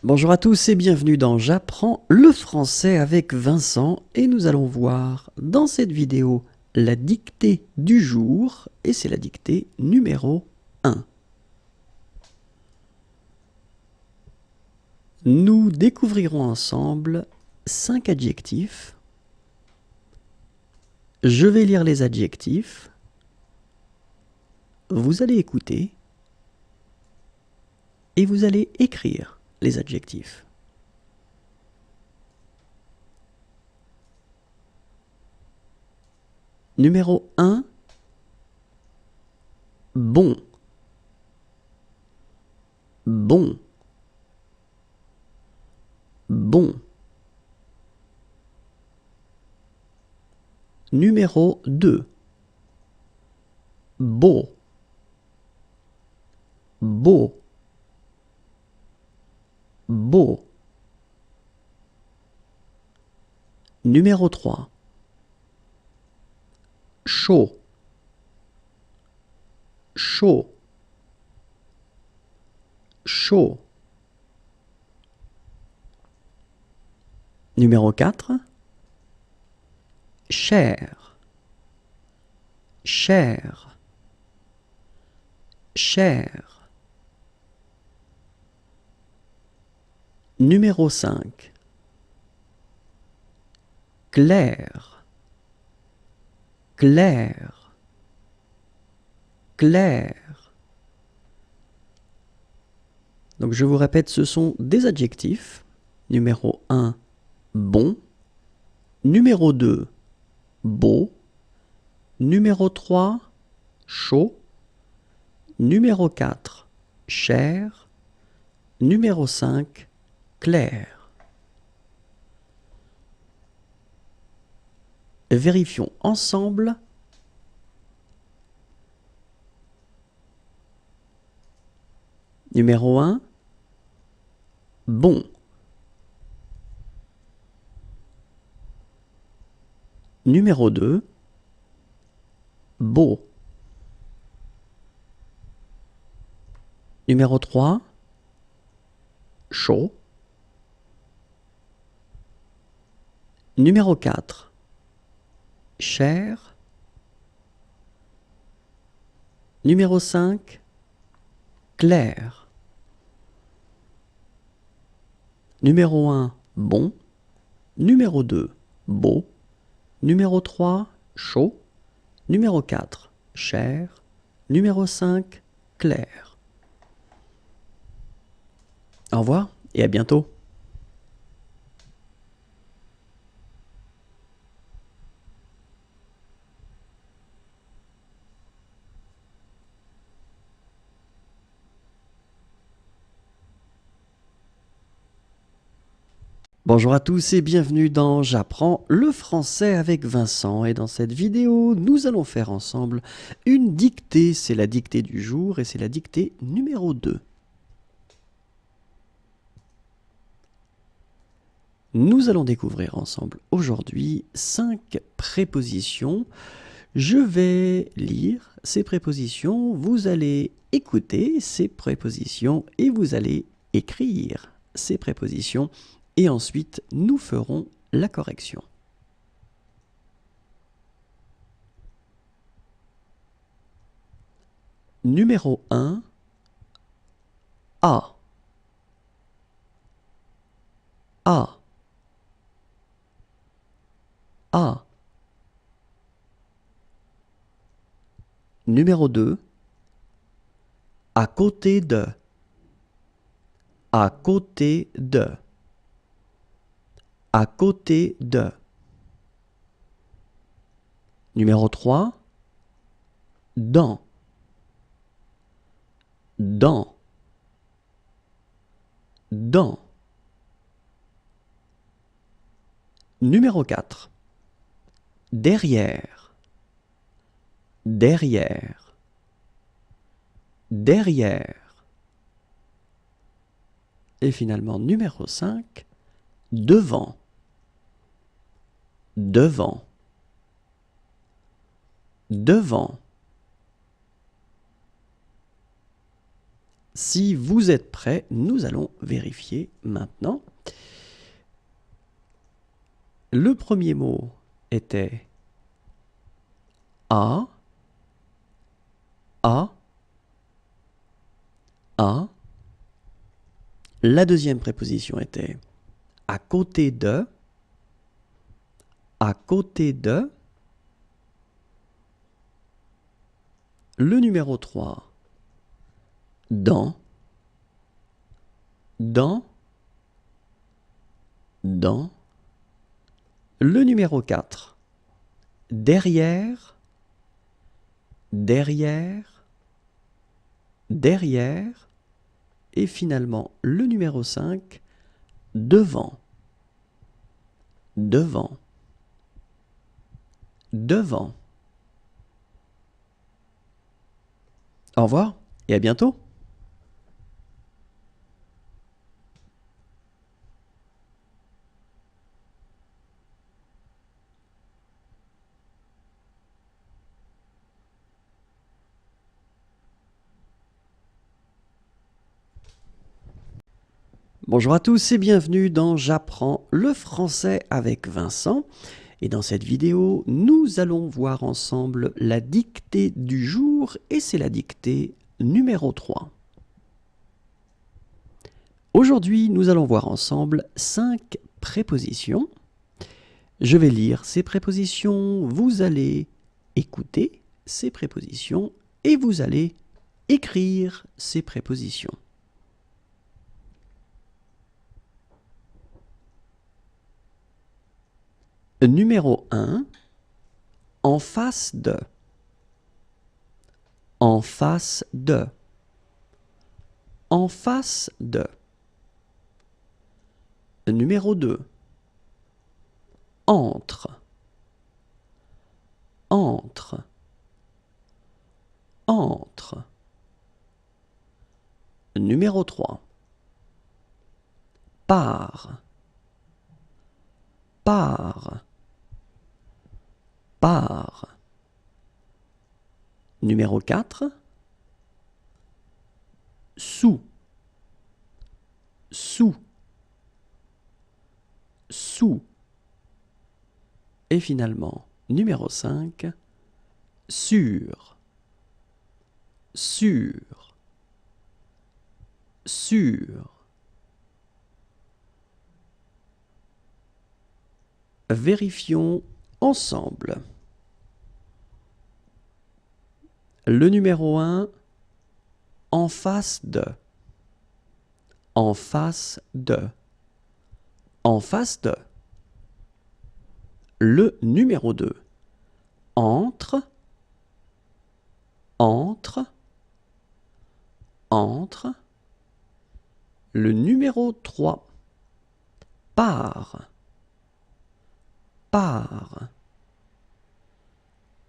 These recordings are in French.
Bonjour à tous et bienvenue dans J'apprends le français avec Vincent et nous allons voir dans cette vidéo la dictée du jour et c'est la dictée numéro 1. Nous découvrirons ensemble 5 adjectifs. Je vais lire les adjectifs. Vous allez écouter et vous allez écrire les adjectifs. Numéro 1, bon. Bon. Bon. Numéro 2, beau. Beau. Beau. Numéro 3, chaud. Chaud. Chaud. Numéro 4, cher. Cher. Cher. Numéro 5, clair. Clair. Clair. Donc je vous répète, ce sont des adjectifs. Numéro 1, bon. Numéro 2, beau. Numéro 3, chaud. Numéro 4, cher. Numéro 5, clair. Vérifions ensemble. Numéro 1, bon. Numéro 2, beau. Numéro 3, chaud. Numéro 4, cher. Numéro 5, clair. Numéro 1, bon. Numéro 2, beau. Numéro 3, chaud. Numéro 4, cher. Numéro 5, clair. Au revoir et à bientôt. Bonjour à tous et bienvenue dans J'apprends le français avec Vincent et dans cette vidéo nous allons faire ensemble une dictée, c'est la dictée du jour et c'est la dictée numéro 2. Nous allons découvrir ensemble aujourd'hui 5 prépositions. Je vais lire ces prépositions, vous allez écouter ces prépositions et vous allez écrire ces prépositions et ensuite nous ferons la correction. Numéro 1, A. A. A. Numéro 2, à côté de. À côté de. À côté de. Numéro 3, dans. Dans. Dans. Numéro 4, derrière. Derrière. Derrière. Et finalement, numéro 5, devant. Devant. Devant. Si vous êtes prêts, nous allons vérifier maintenant. Le premier mot était A, A, A. La deuxième préposition était à côté de, à côté de. Le numéro 3, dans, dans, dans. Le numéro 4, derrière, derrière, derrière. Et finalement, le numéro 5, devant, devant, devant. Au revoir et à bientôt. Bonjour à tous et bienvenue dans J'apprends le français avec Vincent. Et dans cette vidéo, nous allons voir ensemble la dictée du jour et c'est la dictée numéro 3. Aujourd'hui, nous allons voir ensemble 5 prépositions. Je vais lire ces prépositions, vous allez écouter ces prépositions et vous allez écrire ces prépositions. Numéro 1, en face de, en face de, en face de. Numéro 2, entre, entre, entre. Numéro 3, par, par, par. Numéro 4, sous, sous, sous. Et finalement, numéro 5, sur, sur, sur. Vérifions ensemble. Le numéro 1, en face de, en face de, en face de. Le numéro 2, entre, entre, entre. Le numéro 3, par, par,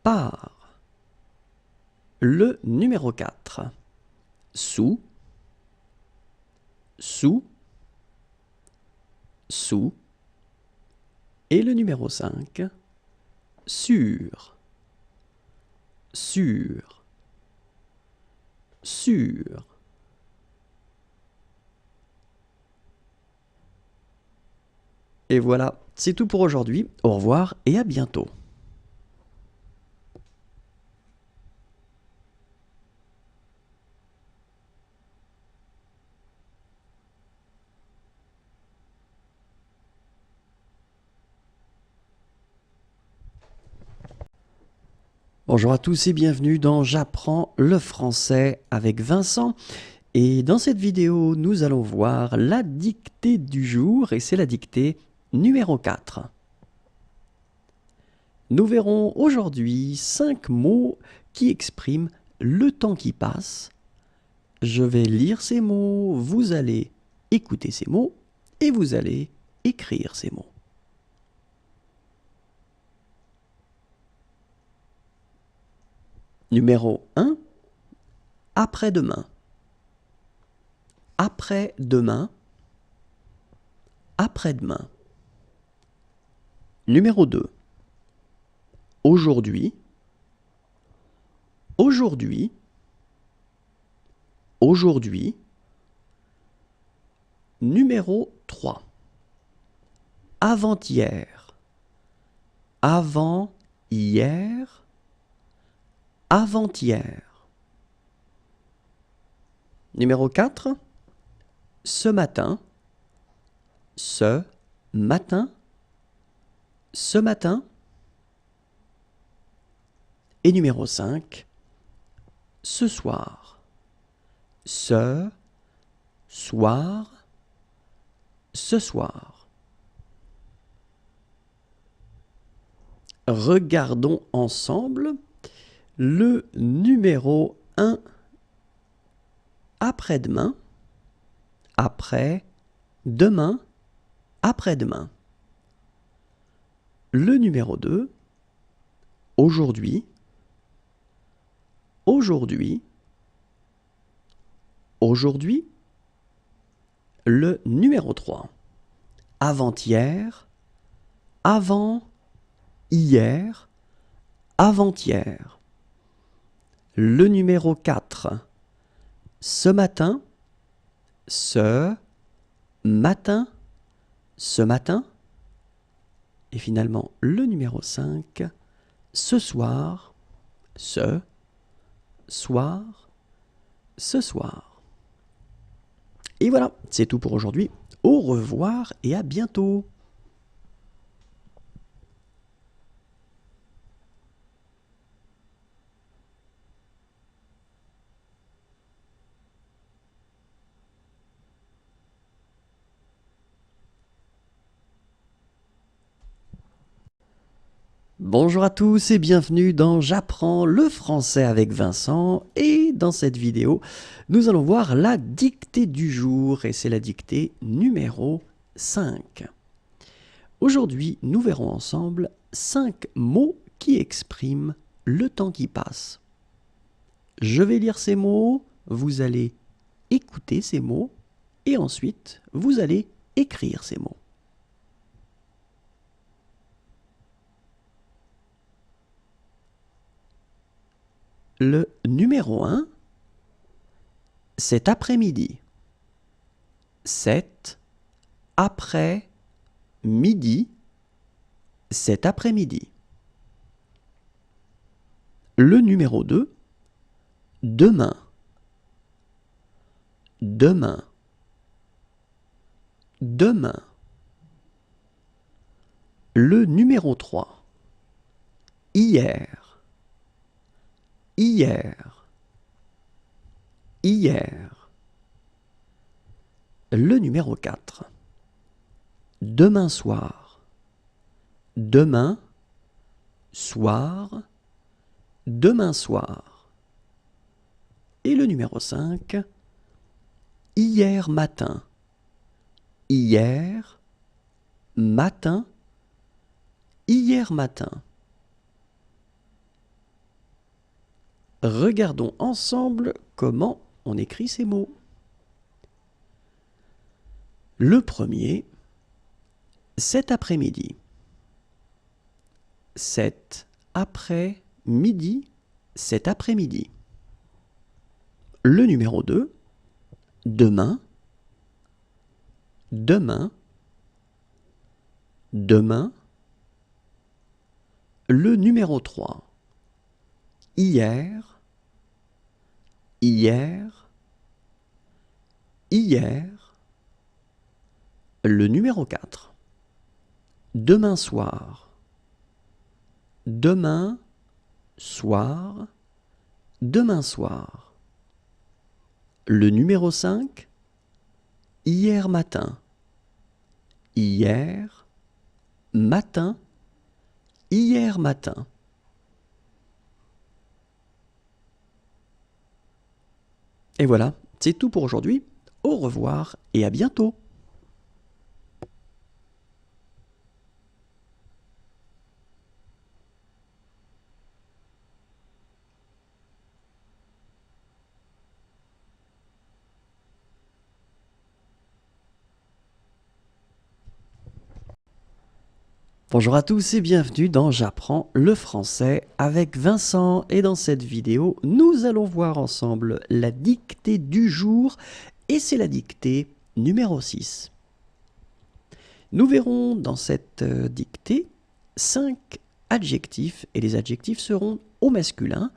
par. Le numéro 4, sous, sous, sous. Et le numéro 5, sur, sur, sur. Et voilà, c'est tout pour aujourd'hui. Au revoir et à bientôt. Bonjour à tous et bienvenue dans J'apprends le français avec Vincent. Et dans cette vidéo, nous allons voir la dictée du jour et c'est la dictée numéro 4. Nous verrons aujourd'hui 5 mots qui expriment le temps qui passe. Je vais lire ces mots, vous allez écouter ces mots et vous allez écrire ces mots. Numéro 1, après-demain. Après-demain, après-demain. Numéro 2, aujourd'hui, aujourd'hui, aujourd'hui. Numéro 3. Avant-hier. Avant-hier. Avant-hier. Numéro 4. Ce matin. Ce matin. Ce matin. Et numéro 5. Ce soir. Ce soir. Ce soir. Regardons ensemble le numéro 1. Après-demain. Après. Demain. Après-demain. Le numéro 2. Aujourd'hui. Aujourd'hui. Aujourd'hui. Le numéro 3. Avant-hier. Avant. Hier. Avant-hier. Le numéro 4. Ce matin. Ce matin. Ce matin. Et finalement, le numéro 5. Ce soir. Ce soir. Ce soir. Et voilà, c'est tout pour aujourd'hui. Au revoir et à bientôt. Bonjour à tous et bienvenue dans J'apprends le français avec Vincent, et dans cette vidéo, nous allons voir la dictée du jour et c'est la dictée numéro 5. Aujourd'hui, nous verrons ensemble 5 mots qui expriment le temps qui passe. Je vais lire ces mots, vous allez écouter ces mots et ensuite vous allez écrire ces mots. Le numéro 1, cet après-midi. Cet après-midi. Cet après-midi. Le numéro 2, demain. Demain. Demain. Le numéro 3, hier. Hier. Hier. Le numéro 4. Demain soir. Demain soir. Demain soir. Et le numéro 5. Hier matin. Hier matin. Hier matin. Regardons ensemble comment on écrit ces mots. Le premier, cet après-midi. Cet après-midi. Cet après-midi. Le numéro 2, demain. Demain. Demain. Le numéro 3, hier. Hier. Hier. Le numéro 4. Demain soir. Demain soir. Demain soir. Le numéro 5. Hier matin. Hier matin. Hier matin. Et voilà, c'est tout pour aujourd'hui. Au revoir et à bientôt. Bonjour à tous et bienvenue dans J'apprends le français avec Vincent, et dans cette vidéo nous allons voir ensemble la dictée du jour et c'est la dictée numéro 6. Nous verrons dans cette dictée 5 adjectifs et les adjectifs seront au masculin.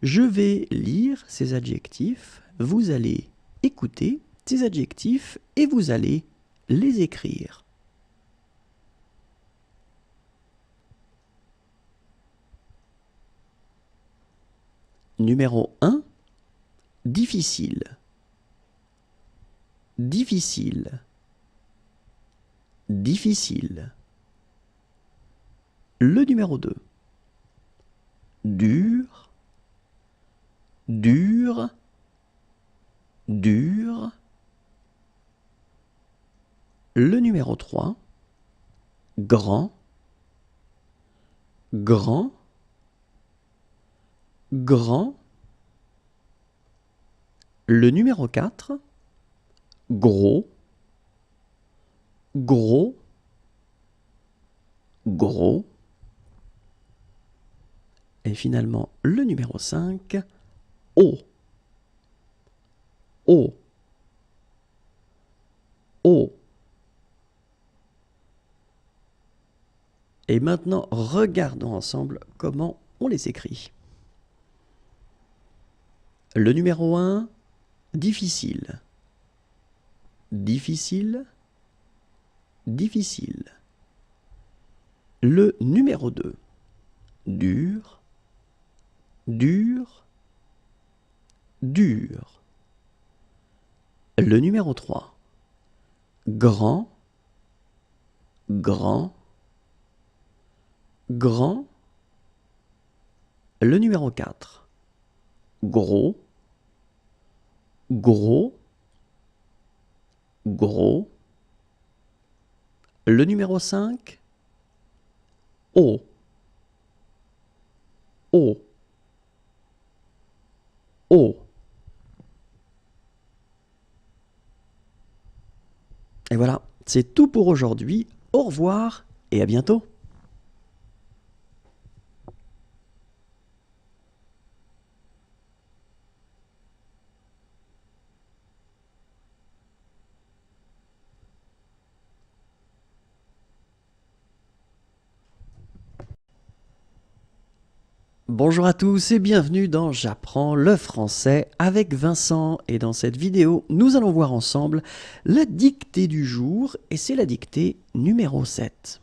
Je vais lire ces adjectifs, vous allez écouter ces adjectifs et vous allez les écrire. Numéro 1, difficile. Difficile. Difficile. Le numéro 2, dur. Dur. Dur. Le numéro 3, grand. Grand. Grand. Le numéro 4, gros. Gros. Gros. Et finalement, le numéro 5, haut. Haut. Haut. Et maintenant, regardons ensemble comment on les écrit. Le numéro 1, difficile. Difficile. Difficile. Le numéro 2, dur. Dur. Dur. Le numéro 3, grand. Grand. Grand. Le numéro 4, gros. Gros. Gros. Le numéro 5, haut. Haut. Haut. Et voilà, c'est tout pour aujourd'hui. Au revoir et à bientôt. Bonjour à tous et bienvenue dans J'apprends le français avec Vincent, et dans cette vidéo nous allons voir ensemble la dictée du jour et c'est la dictée numéro 7.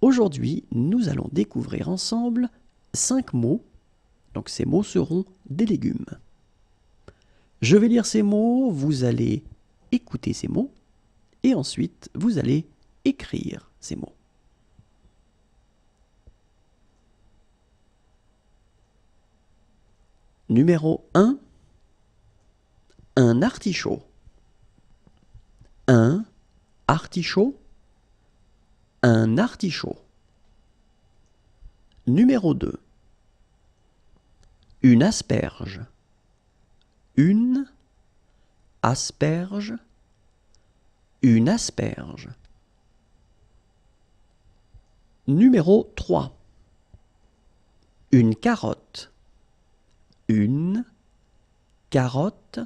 Aujourd'hui nous allons découvrir ensemble 5 mots, donc ces mots seront des légumes. Je vais lire ces mots, vous allez écouter ces mots et ensuite vous allez écrire ces mots. Numéro 1, un artichaut. Un artichaut. Un artichaut. Numéro 2, une asperge. Une asperge. Une asperge. Numéro 3, une carotte. Une carotte.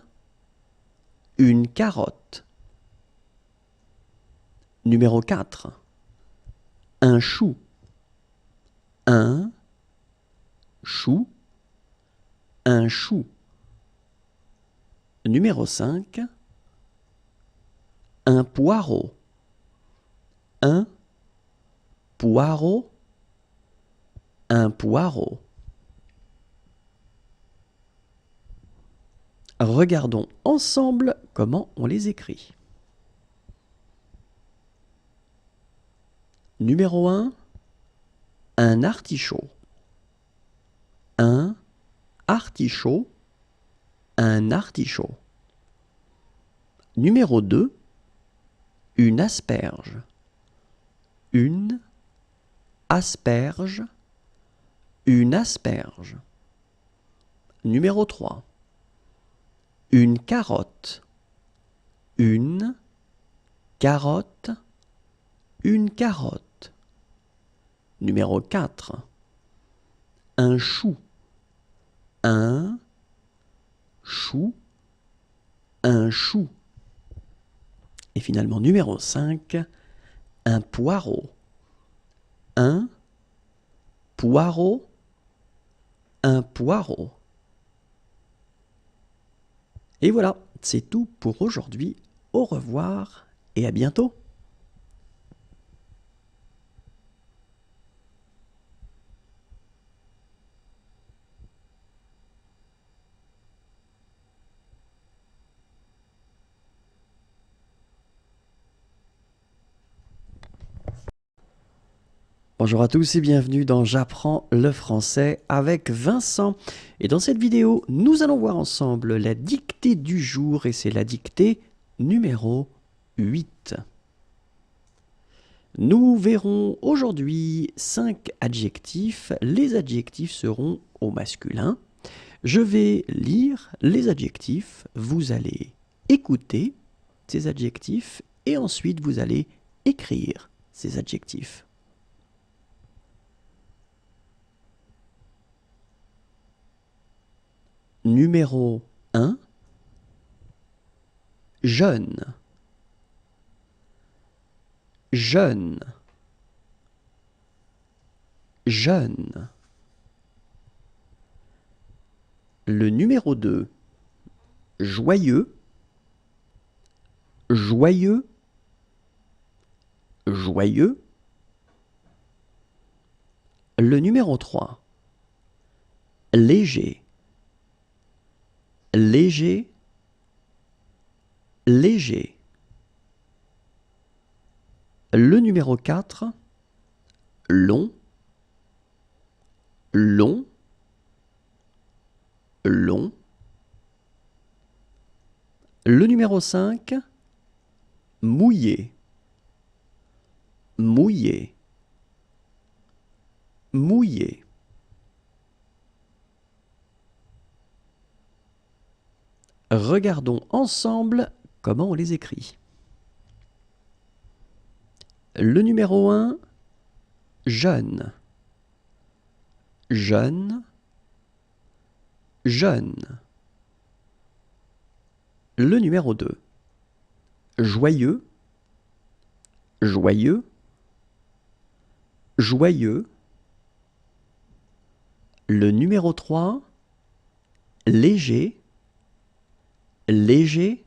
Une carotte. Numéro 4, un chou. Un chou. Un chou. Numéro 5, un poireau. Un poireau. Un poireau. Regardons ensemble comment on les écrit. Numéro 1, un artichaut. Un artichaut. Un artichaut. Numéro 2, une asperge. Une asperge. Une asperge. Numéro 3, une carotte. Une carotte. une carotte. Numéro 4, un chou. Un chou, un chou. Et finalement, numéro 5, un poireau. Un poireau, un poireau. Et voilà, c'est tout pour aujourd'hui. Au revoir et à bientôt. Bonjour à tous et bienvenue dans J'apprends le français avec Vincent. Et dans cette vidéo, nous allons voir ensemble la dictée du jour et c'est la dictée numéro 8. Nous verrons aujourd'hui 5 adjectifs. Les adjectifs seront au masculin. Je vais lire les adjectifs, vous allez écouter ces adjectifs et ensuite vous allez écrire ces adjectifs. Numéro 1, jeune. Jeune. Jeune. Le numéro 2, joyeux. Joyeux. Joyeux. Le numéro 3, léger. Léger. Léger. Le numéro 4, long. Long. Long. Le numéro 5, mouillé. Mouillé. Mouillé. Regardons ensemble comment on les écrit. Le numéro 1, jeune. Jeune. Jeune. Le numéro 2, joyeux. Joyeux. Joyeux. Le numéro 3, léger. Léger.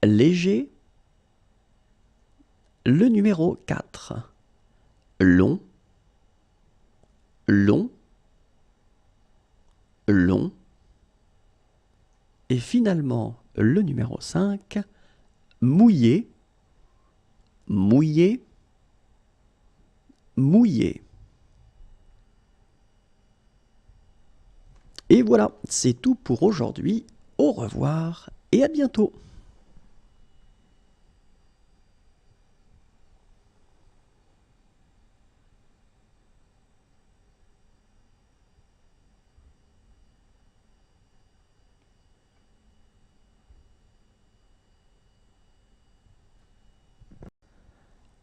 Léger. Le numéro 4, long. Long. Long. Et finalement, le numéro 5, mouillé. Mouillé. Mouillé. Et voilà, c'est tout pour aujourd'hui. Au revoir et à bientôt.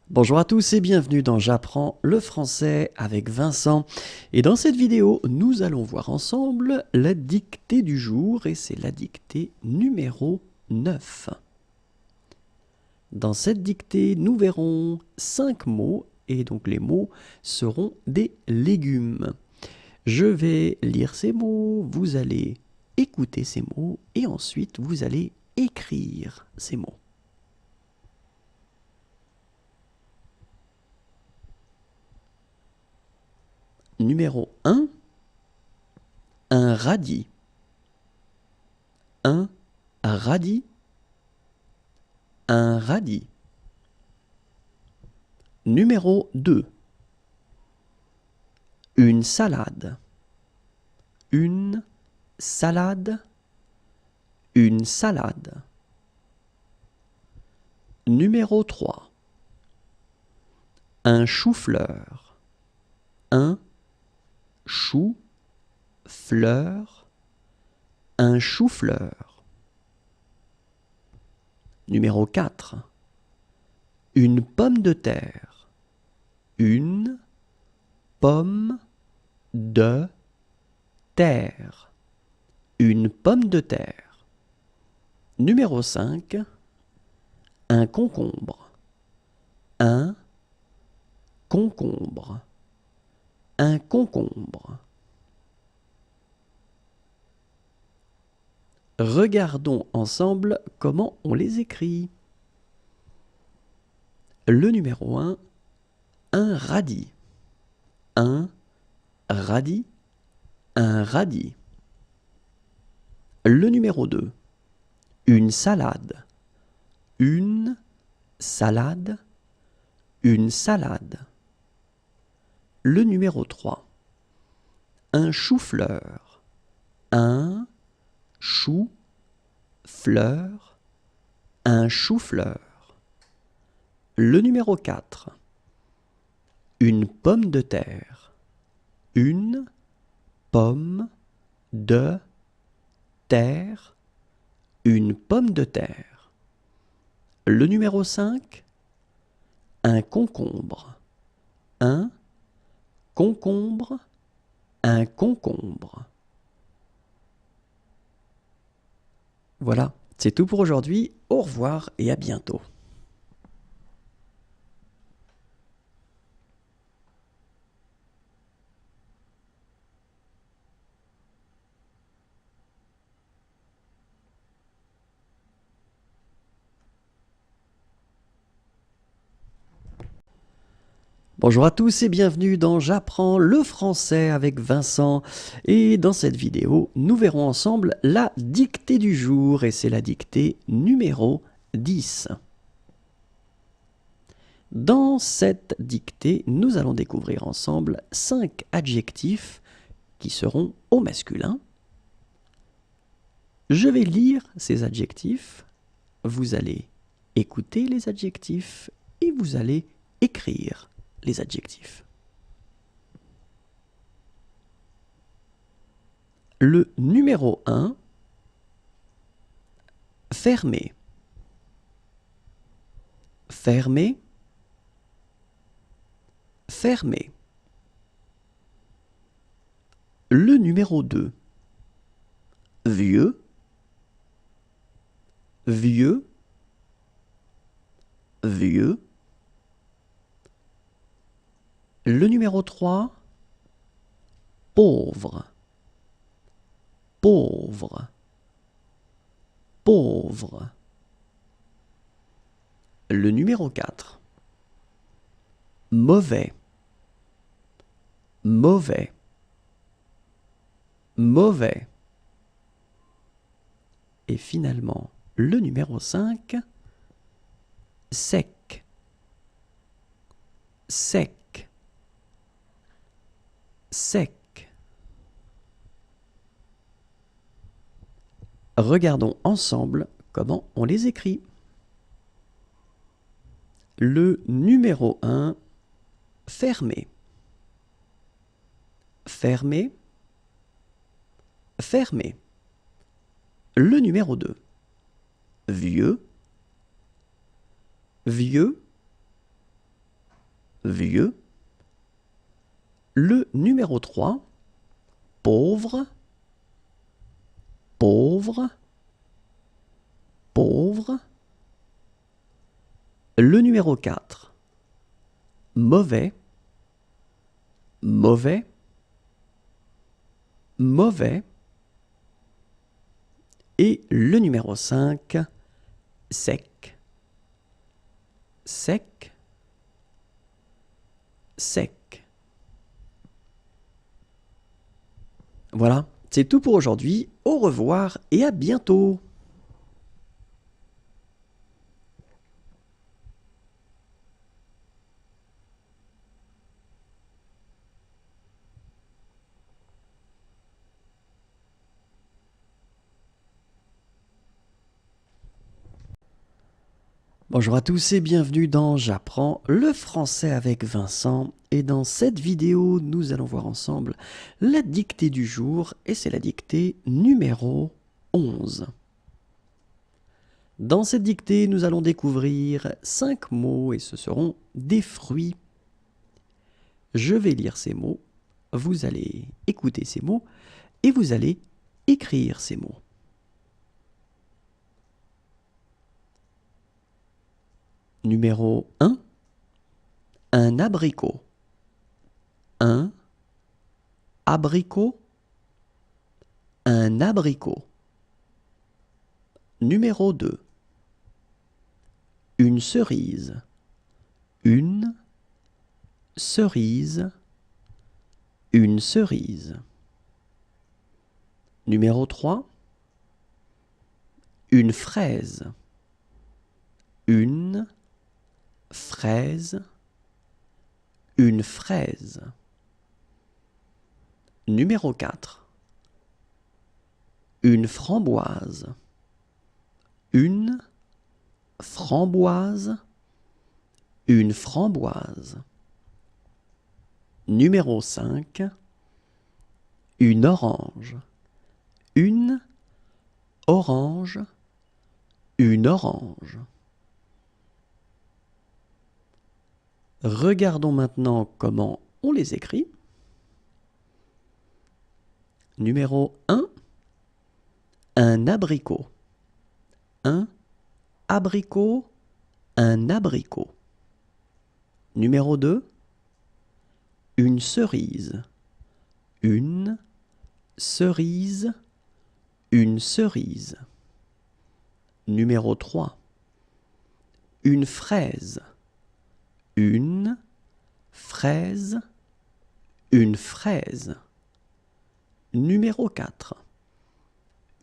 Bonjour à tous et bienvenue dans J'apprends le français avec Vincent. Et dans cette vidéo, nous allons voir ensemble la dictée du jour et c'est la dictée numéro 9. Dans cette dictée, nous verrons 5 mots et donc les mots seront des légumes. Je vais lire ces mots, vous allez écouter ces mots et ensuite vous allez écrire ces mots. Numéro 1, un radis. Un radis. Un radis. Numéro 2, une salade. Une salade. Une salade. Numéro 3, un chou-fleur. Un chou-fleur. Un chou-fleur. Numéro 4, Une pomme de terre. Une pomme de terre. Une pomme de terre. Numéro 5. Un concombre. Un concombre. Un concombre. Regardons ensemble comment on les écrit. Le numéro 1, un radis. Un radis. Un radis. Le numéro 2, une salade. Une salade. Une salade. Le numéro 3, un chou-fleur. Un chou-fleur. Un chou-fleur. Le numéro 4, une pomme de terre. Une pomme de terre. Une pomme de terre. Le numéro 5, un concombre. Un concombre. Un concombre. Voilà, c'est tout pour aujourd'hui. Au revoir et à bientôt. Bonjour à tous et bienvenue dans J'apprends le français avec Vincent. Et dans cette vidéo, nous verrons ensemble la dictée du jour et c'est la dictée numéro 10. Dans cette dictée, nous allons découvrir ensemble 5 adjectifs qui seront au masculin. Je vais lire ces adjectifs, vous allez écouter les adjectifs et vous allez écrire les adjectifs. Le numéro 1, fermé. Fermé. Fermé. Le numéro 2, vieux. Vieux. Vieux. Le numéro 3, pauvre. Pauvre. Pauvre. Le numéro 4, mauvais. Mauvais. Mauvais. Et finalement, le numéro 5, sec. Sec. Sec. Regardons ensemble comment on les écrit. Le numéro 1, fermé. Fermé. Fermé. Le numéro 2, vieux. Vieux. Vieux. Le numéro 3, pauvre. Pauvre. Pauvre. Le numéro 4, mauvais. Mauvais. Mauvais. Et le numéro 5, sec. Sec. Sec. Voilà, c'est tout pour aujourd'hui. Au revoir et à bientôt. Bonjour à tous et bienvenue dans J'apprends le français avec Vincent. Et dans cette vidéo, nous allons voir ensemble la dictée du jour et c'est la dictée numéro 11. Dans cette dictée, nous allons découvrir 5 mots et ce seront des fruits. Je vais lire ces mots, vous allez écouter ces mots et vous allez écrire ces mots. Numéro 1, un abricot. Un abricot. Un abricot. Numéro 2, une cerise. Une cerise. Une cerise. Numéro 3, une fraise. Une fraise. Une fraise. Numéro 4, une framboise. Une framboise. Une framboise. Numéro 5, une orange. Une orange. Une orange. Regardons maintenant comment on les écrit. Numéro 1, un abricot. Un abricot. Un abricot. Numéro 2, une cerise. Une cerise. Une cerise. Numéro 3, une fraise. Une fraise. Une fraise. Numéro 4,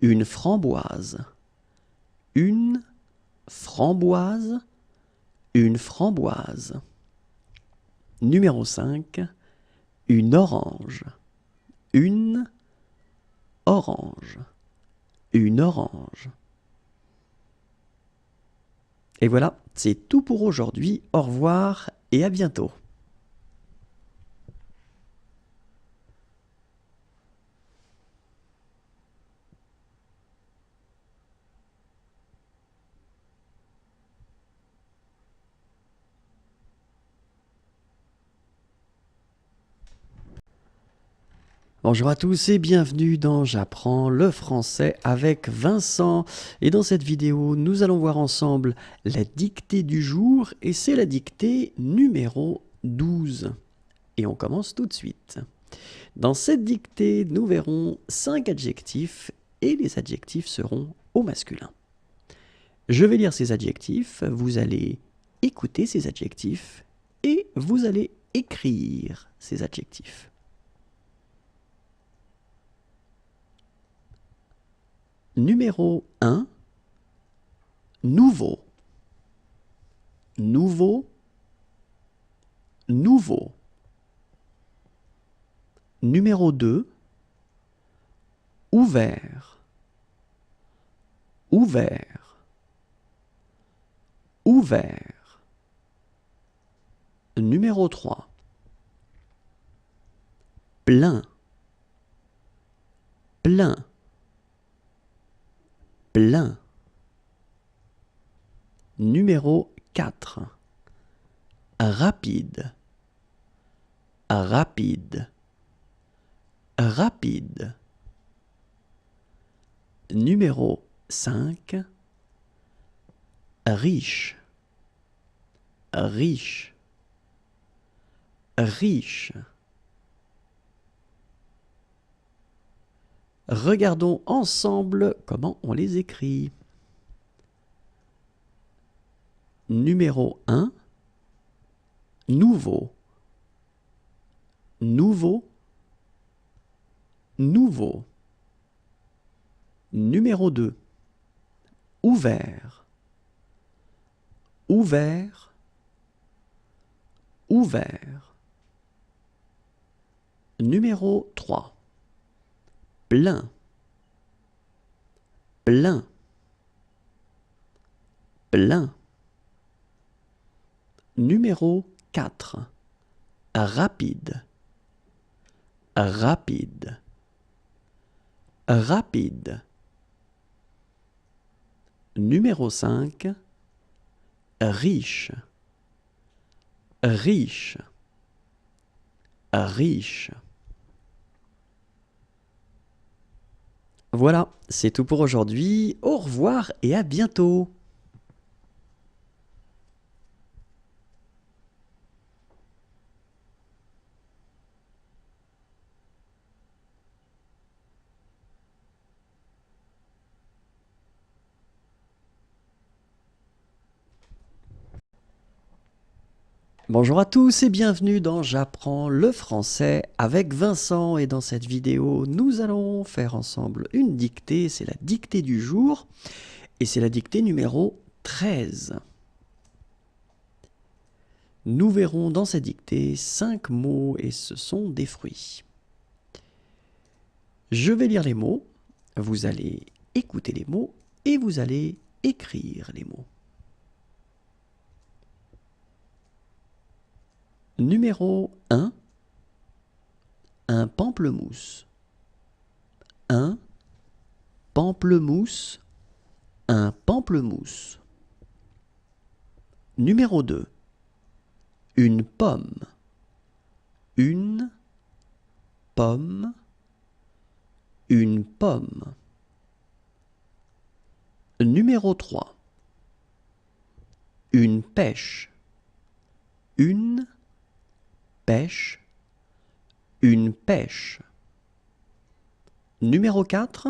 une framboise. Une framboise. Une framboise. Numéro 5, une orange. Une orange. Une orange. Et voilà, c'est tout pour aujourd'hui. Au revoir et à bientôt. Bonjour à tous et bienvenue dans J'apprends le français avec Vincent. Et dans cette vidéo, nous allons voir ensemble la dictée du jour et c'est la dictée numéro 12. Et on commence tout de suite. Dans cette dictée, nous verrons 5 adjectifs et les adjectifs seront au masculin. Je vais lire ces adjectifs, vous allez écouter ces adjectifs et vous allez écrire ces adjectifs. Numéro 1, nouveau. Nouveau. Nouveau. Numéro 2, ouvert. Ouvert. Ouvert. Numéro 3, plein. Plein. Plein. Numéro 4, rapide. Rapide. Rapide. Numéro 5, riche. Riche. Riche. Regardons ensemble comment on les écrit. Numéro 1, nouveau. Nouveau. Nouveau. Numéro 2, ouvert. Ouvert. Ouvert. Numéro 3, plein. Plein. Plein. Numéro 4, rapide. Rapide. Rapide. Numéro 5, riche, riche, riche. Voilà, c'est tout pour aujourd'hui. Au revoir et à bientôt. Bonjour à tous et bienvenue dans J'apprends le français avec Vincent, et dans cette vidéo nous allons faire ensemble une dictée, c'est la dictée du jour et c'est la dictée numéro 13. Nous verrons dans cette dictée 5 mots et ce sont des fruits. Je vais lire les mots, vous allez écouter les mots et vous allez écrire les mots. Numéro 1, un pamplemousse. Un pamplemousse, un pamplemousse. Numéro 2, une pomme. Une pomme, une pomme. Numéro 3, une pêche. Une pêche, une pêche. Numéro 4,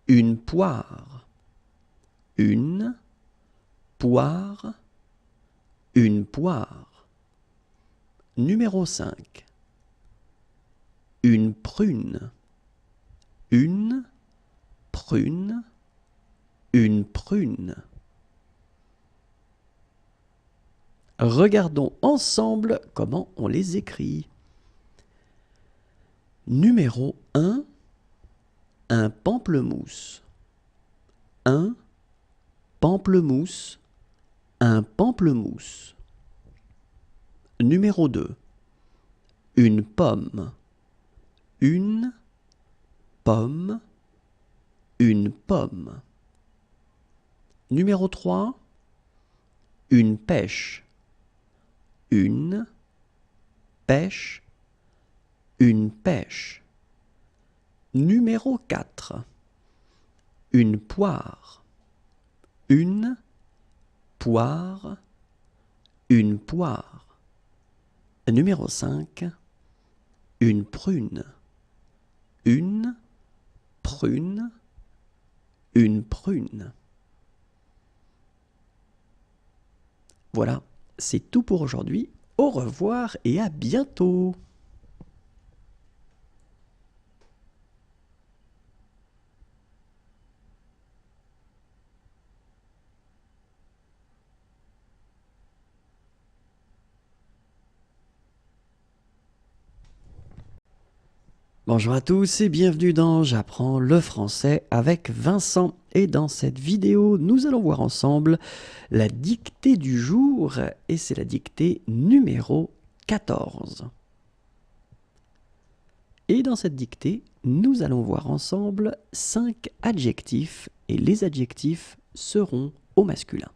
une poire. Une poire, une poire. Numéro 5, une prune. Une prune, une prune. Regardons ensemble comment on les écrit. Numéro 1, un pamplemousse. Un pamplemousse, un pamplemousse. Numéro 2, une pomme. Une pomme, une pomme. Numéro 3, une pêche. Une pêche, une pêche. Numéro 4, une poire. Une poire, une poire. Numéro 5, une prune. Une prune, une prune. Voilà, c'est tout pour aujourd'hui. Au revoir et à bientôt. Bonjour à tous et bienvenue dans J'apprends le français avec Vincent. Et dans cette vidéo, nous allons voir ensemble la dictée du jour et c'est la dictée numéro 14. Et dans cette dictée, nous allons voir ensemble 5 adjectifs et les adjectifs seront au masculin.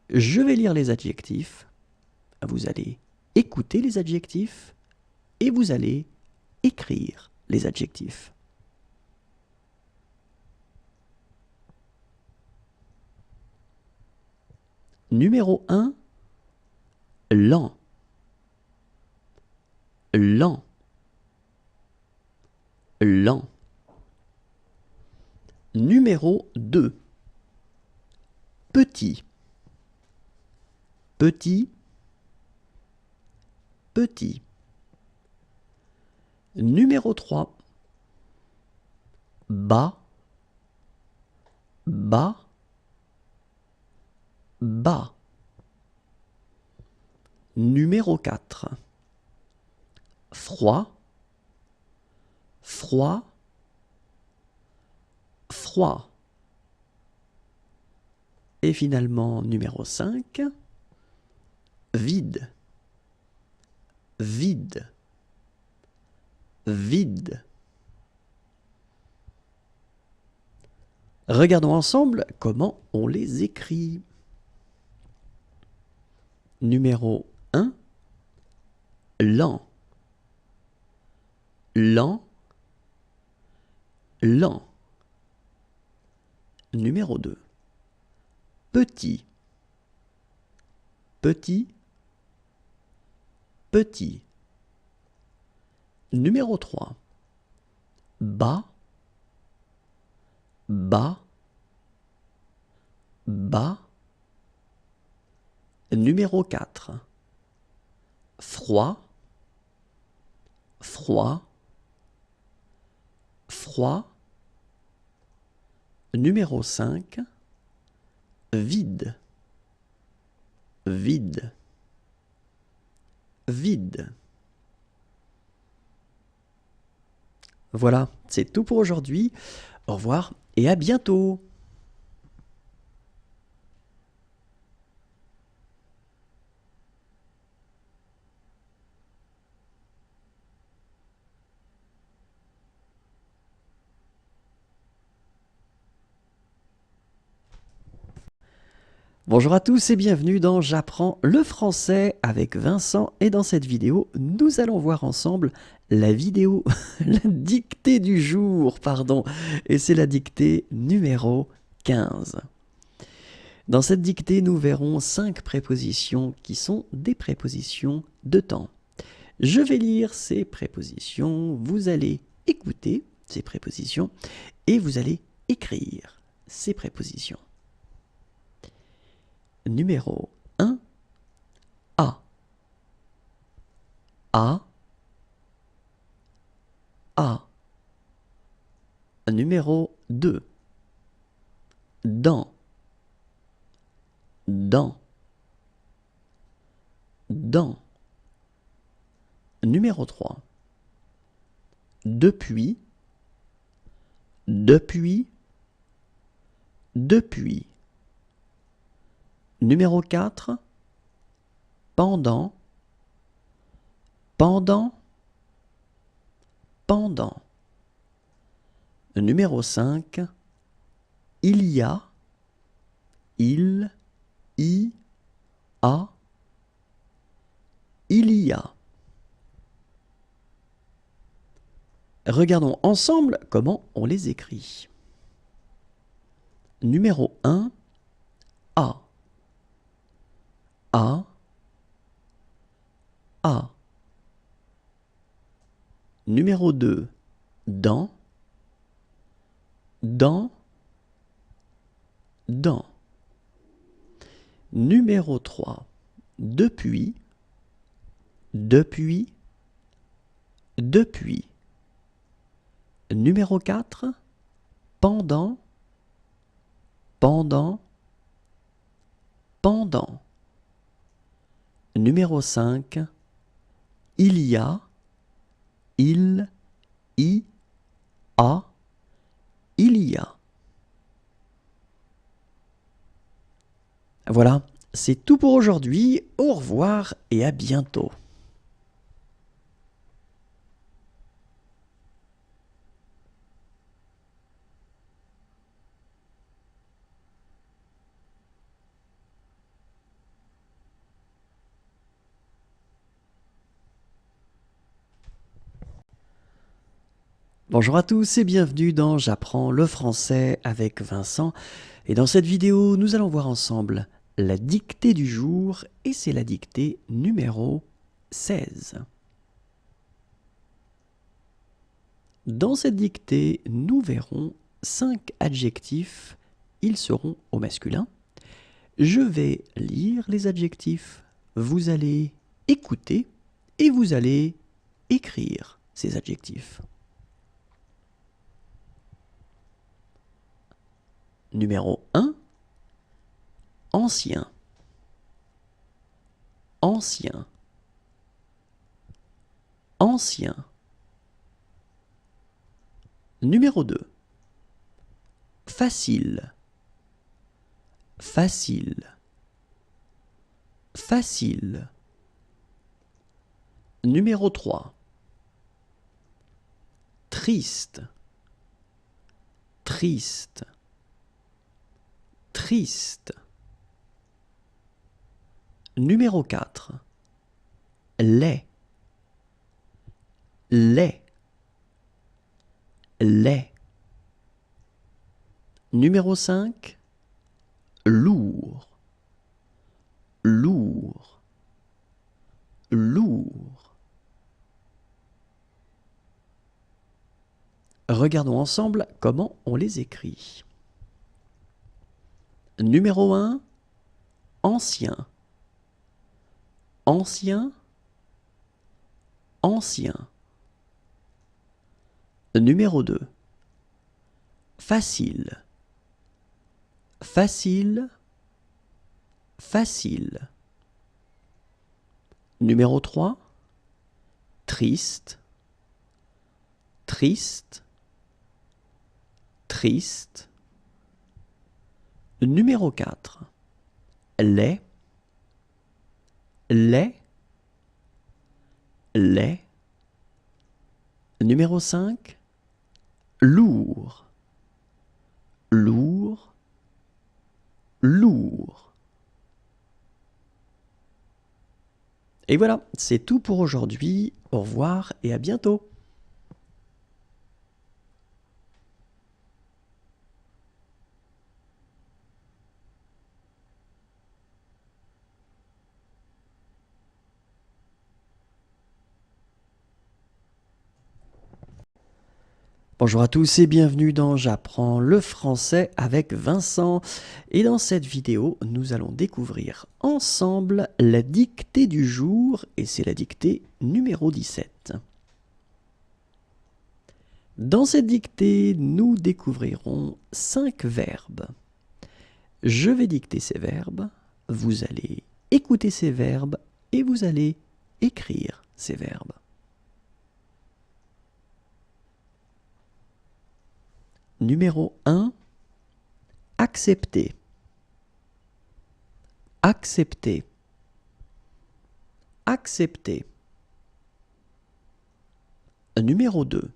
Je vais lire les adjectifs, vous allez écouter les adjectifs et vous allez écrire les adjectifs. Numéro 1, lent. Lent. Lent. Numéro 2, petit. Petit. Petit. Numéro 3, bas. Bas. Bas. Numéro 4, froid. Froid. Froid. Et finalement, numéro 5, vide. Vide. Vide. Regardons ensemble comment on les écrit. Numéro 1, lent, lent, lent. Numéro 2, petit, petit, petit. Numéro 3, bas, bas, bas. Numéro 4, froid, froid, froid. Numéro 5, vide, vide, vide. Voilà, c'est tout pour aujourd'hui. Au revoir et à bientôt. Bonjour à tous et bienvenue dans J'apprends le français avec Vincent, et dans cette vidéo, nous allons voir ensemble la dictée du jour, pardon, et c'est la dictée numéro 15. Dans cette dictée, nous verrons 5 prépositions qui sont des prépositions de temps. Je vais lire ces prépositions, vous allez écouter ces prépositions et vous allez écrire ces prépositions. Numéro 1, à, à, à. Numéro 2, dans, dans, dans. Numéro 3, depuis, depuis, depuis. Numéro 4, pendant, pendant, pendant. Numéro 5, il y a, il, y, a, il y a. Regardons ensemble comment on les écrit. Numéro 1, à, à, à. Numéro 2, dans, dans, dans. Numéro 3, depuis, depuis, depuis. Numéro 4, pendant, pendant, pendant. Numéro 5, il y a, il, y, a, il y a. Voilà, c'est tout pour aujourd'hui. Au revoir et à bientôt. Bonjour à tous et bienvenue dans J'apprends le français avec Vincent. Et dans cette vidéo, nous allons voir ensemble la dictée du jour, et c'est la dictée numéro 16. Dans cette dictée, nous verrons 5 adjectifs. Ils seront au masculin. Je vais lire les adjectifs. Vous allez écouter et vous allez écrire ces adjectifs. Numéro 1, ancien, ancien, ancien. Numéro 2, facile, facile, facile. Numéro 3, triste, triste, triste. Numéro 4. Laid. Laid. Laid. Numéro 5. Lourd. Lourd. Lourd. Regardons ensemble comment on les écrit. Numéro 1. Ancien. Ancien. Ancien. Numéro 2. Facile. Facile. Facile. Numéro 3. Triste. Triste. Triste. Numéro 4. Laid. Laid. Laid. Numéro 5. Lourd. Lourd. Lourd. Et voilà, c'est tout pour aujourd'hui. Au revoir et à bientôt. Bonjour à tous et bienvenue dans J'apprends le français avec Vincent. Et dans cette vidéo, nous allons découvrir ensemble la dictée du jour et c'est la dictée numéro 17. Dans cette dictée, nous découvrirons 5 verbes. Je vais dicter ces verbes, vous allez écouter ces verbes et vous allez écrire ces verbes. Numéro 1, accepter. Accepter. Accepter. Numéro 2,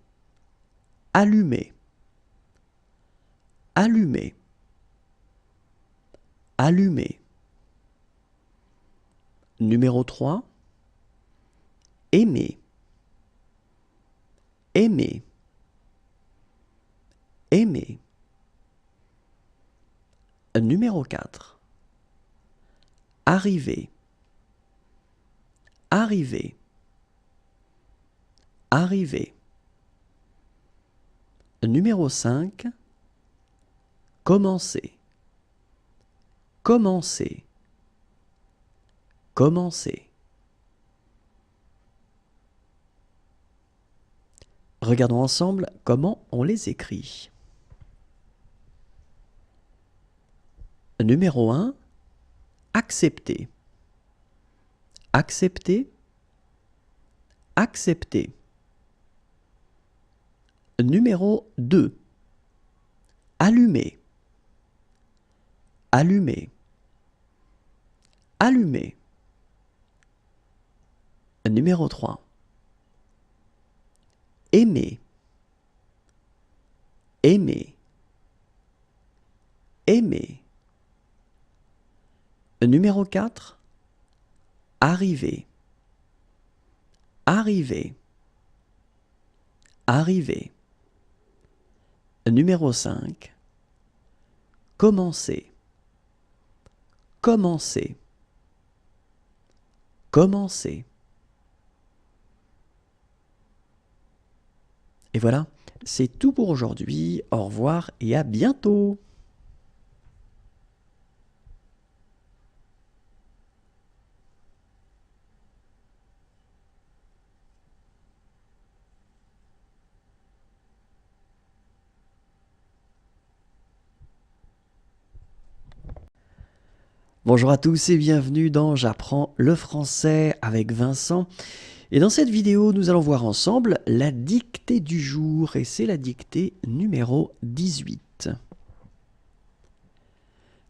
allumer. Allumer. Allumer. Numéro 3, aimer. Aimer. Aimer. Numéro 4. Arriver. Arriver. Arriver. Numéro 5. Commencer. Commencer. Commencer. Regardons ensemble comment on les écrit. Numéro 1, accepter. Accepter. Accepter. Numéro 2, allumer. Allumer. Allumer. Numéro 3, aimer. Aimer. Aimer. Numéro 4, arriver. Arriver. Arriver. Numéro 5, commencer. Commencer. Commencer. Et voilà, c'est tout pour aujourd'hui. Au revoir et à bientôt. Bonjour à tous et bienvenue dans J'apprends le français avec Vincent. Et dans cette vidéo, nous allons voir ensemble la dictée du jour et c'est la dictée numéro 18.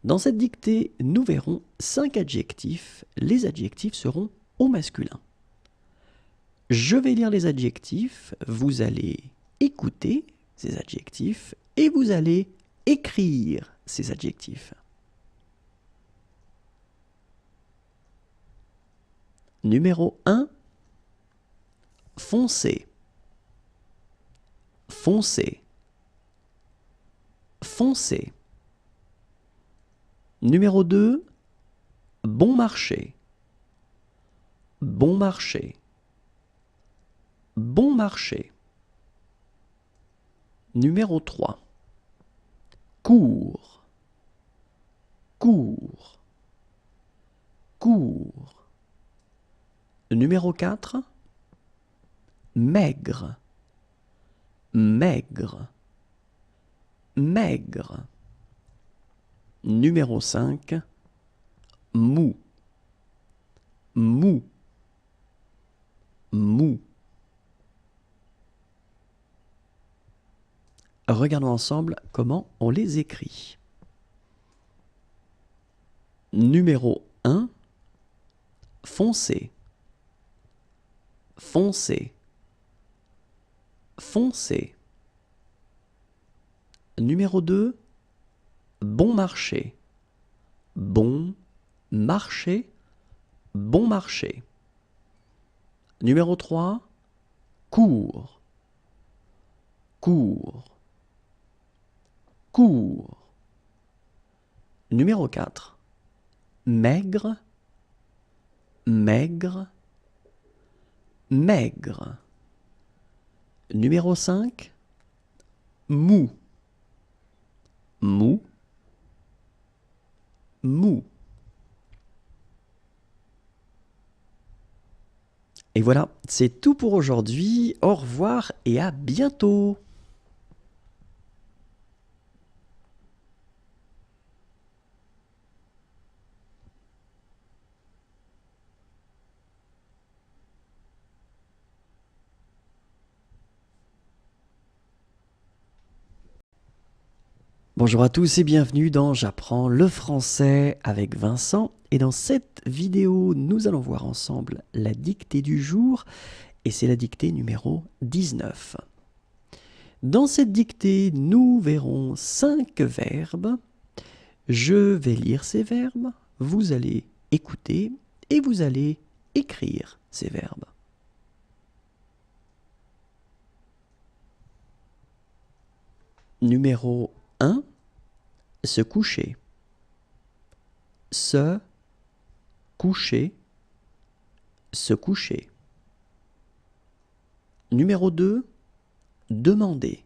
Dans cette dictée, nous verrons 5 adjectifs. Les adjectifs seront au masculin. Je vais lire les adjectifs, vous allez écouter ces adjectifs et vous allez écrire ces adjectifs. Numéro 1, foncé, foncé, foncé. Numéro 2, bon marché, bon marché, bon marché. Numéro 3, court, court, court. Numéro 4, maigre, maigre, maigre. Numéro 5, mou, mou, mou. Regardons ensemble comment on les écrit. Numéro 1, foncé, foncé, foncé. Numéro 2, bon marché, bon marché, bon marché. Numéro 3, court, court, court. Numéro 4, maigre, maigre, maigre. Numéro 5, mou, mou, mou. Et voilà, c'est tout pour aujourd'hui. Au revoir et à bientôt. Bonjour à tous et bienvenue dans J'apprends le français avec Vincent. Et dans cette vidéo, nous allons voir ensemble la dictée du jour et c'est la dictée numéro 19. Dans cette dictée, nous verrons 5 verbes. Je vais lire ces verbes, vous allez écouter et vous allez écrire ces verbes. Numéro 1, se coucher. Se coucher, se coucher. Numéro 2, demander.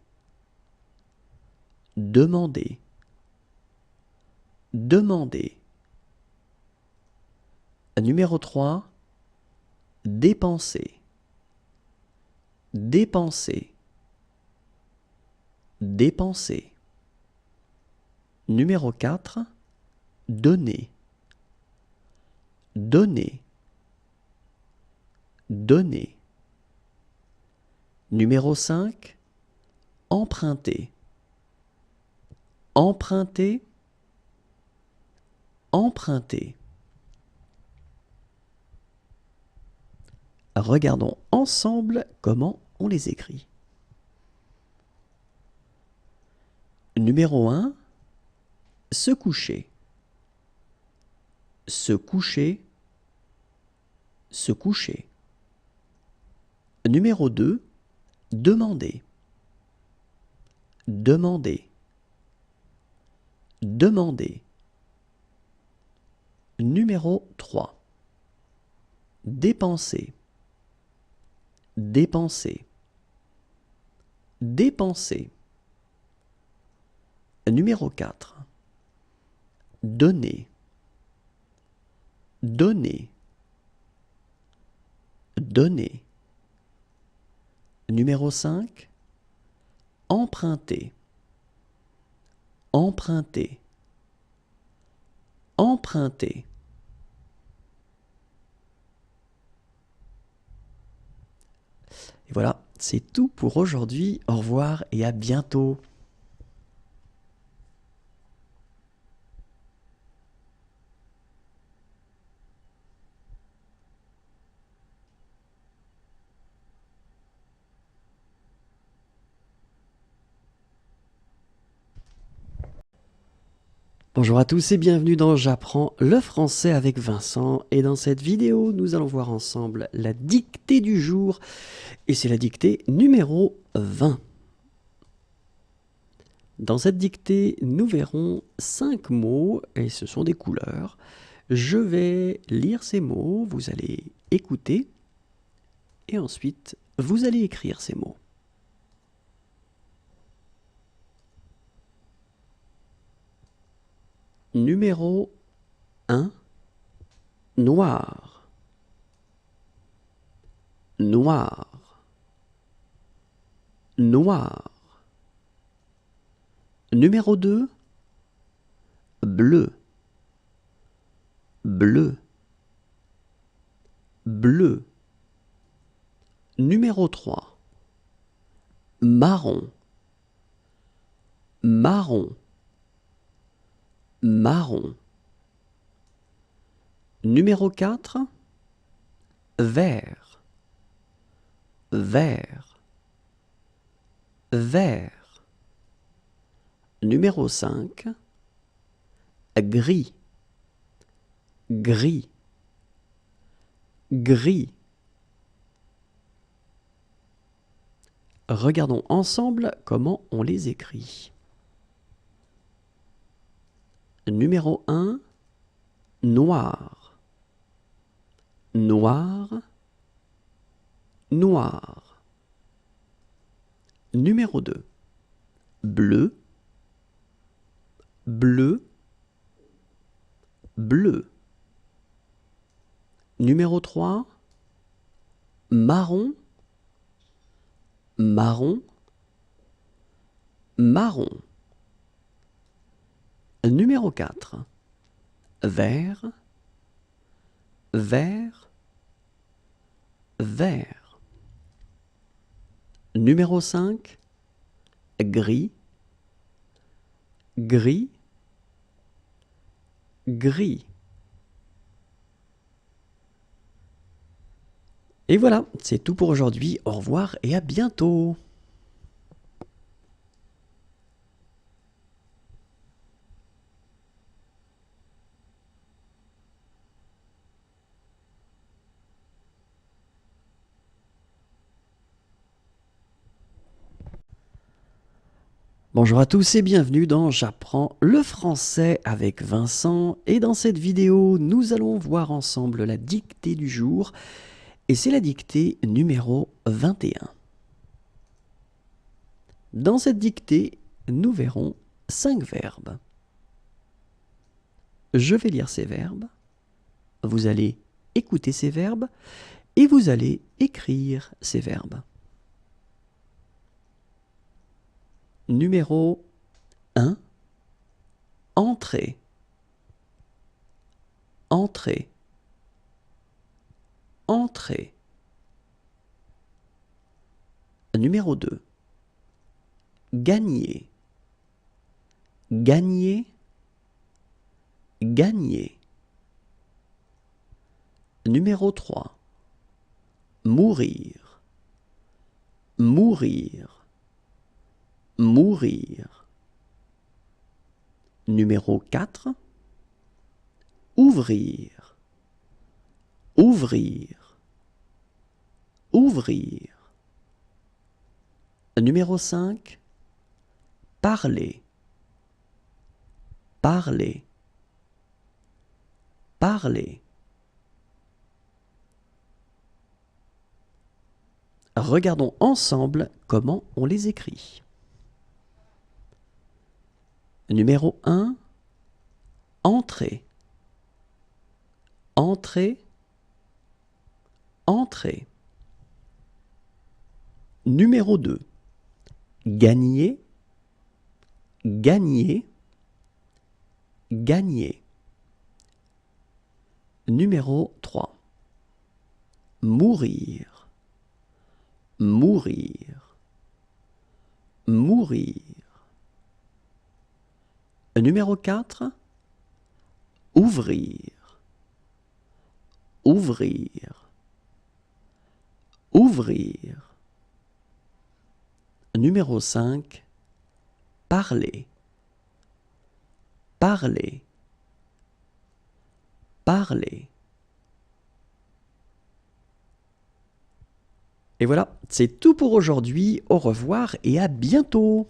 Demander. Demander. Numéro 3, dépenser. Dépenser. Dépenser. Numéro 4, donner. Donner. Donner. Numéro 5, emprunter. Emprunter. Emprunter. Regardons ensemble comment on les écrit. Numéro 1, se coucher. Se coucher. Se coucher. Numéro 2, demander. Demander. Demander. Numéro 3, dépenser. Dépenser. Dépenser. Numéro 4, donner. Donner. Donner. Numéro 5, emprunter. Emprunter. Emprunter. Et voilà, c'est tout pour aujourd'hui. Au revoir et à bientôt. Bonjour à tous et bienvenue dans J'apprends le français avec Vincent. Et dans cette vidéo, nous allons voir ensemble la dictée du jour. Et c'est la dictée numéro 20. Dans cette dictée, nous verrons 5 mots et ce sont des couleurs. Je vais lire ces mots, vous allez écouter et ensuite vous allez écrire ces mots. Numéro 1, noir, noir, noir. Numéro 2, bleu, bleu, bleu. Numéro 3, marron, marron, marron. Numéro 4, vert, vert, vert. Numéro 5, gris, gris, gris. Regardons ensemble comment on les écrit. Numéro 1, noir, noir, noir. Numéro 2, bleu, bleu, bleu. Numéro 3, marron, marron, marron. Numéro 4, vert, vert, vert. Numéro 5, gris, gris, gris. Et voilà, c'est tout pour aujourd'hui. Au revoir et à bientôt. Bonjour à tous et bienvenue dans J'apprends le français avec Vincent. Et dans cette vidéo, nous allons voir ensemble la dictée du jour. Et c'est la dictée numéro 21. Dans cette dictée, nous verrons 5 verbes. Je vais lire ces verbes. Vous allez écouter ces verbes et vous allez écrire ces verbes. Numéro 1, entrer, entrer, entrer. Numéro 2, gagner, gagner, gagner. Numéro 3, mourir, mourir, mourir. Numéro 4, ouvrir, ouvrir, ouvrir. Numéro 5, parler, parler, parler. Regardons ensemble comment on les écrit. Numéro 1, entrer, entrer, entrer. Numéro 2, gagner, gagner, gagner. Numéro 3, mourir, mourir, mourir. Numéro 4, ouvrir, ouvrir, ouvrir. Numéro 5, parler, parler, parler. Et voilà, c'est tout pour aujourd'hui. Au revoir et à bientôt.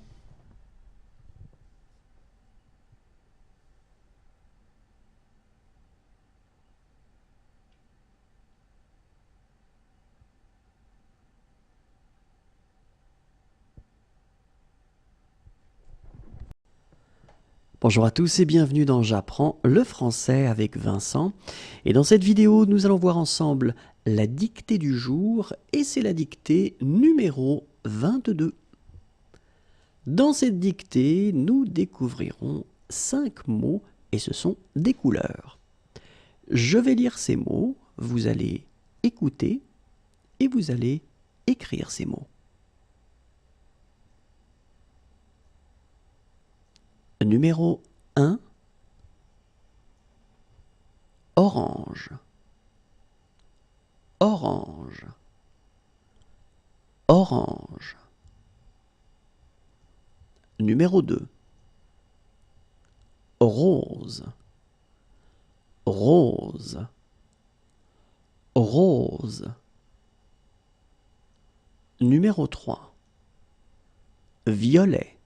Bonjour à tous et bienvenue dans J'apprends le français avec Vincent. Et dans cette vidéo, nous allons voir ensemble la dictée du jour et c'est la dictée numéro 22. Dans cette dictée, nous découvrirons 5 mots et ce sont des couleurs. Je vais lire ces mots, vous allez écouter et vous allez écrire ces mots. Numéro 1, orange, orange, orange. Numéro 2, rose, rose, rose. Numéro 3, violet,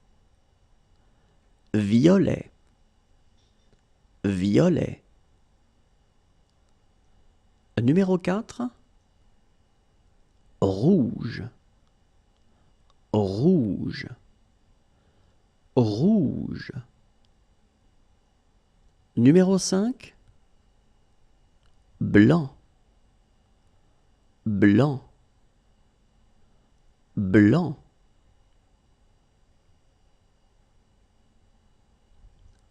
violet, violet. Numéro 4, rouge, rouge, rouge. Numéro 5, blanc, blanc, blanc.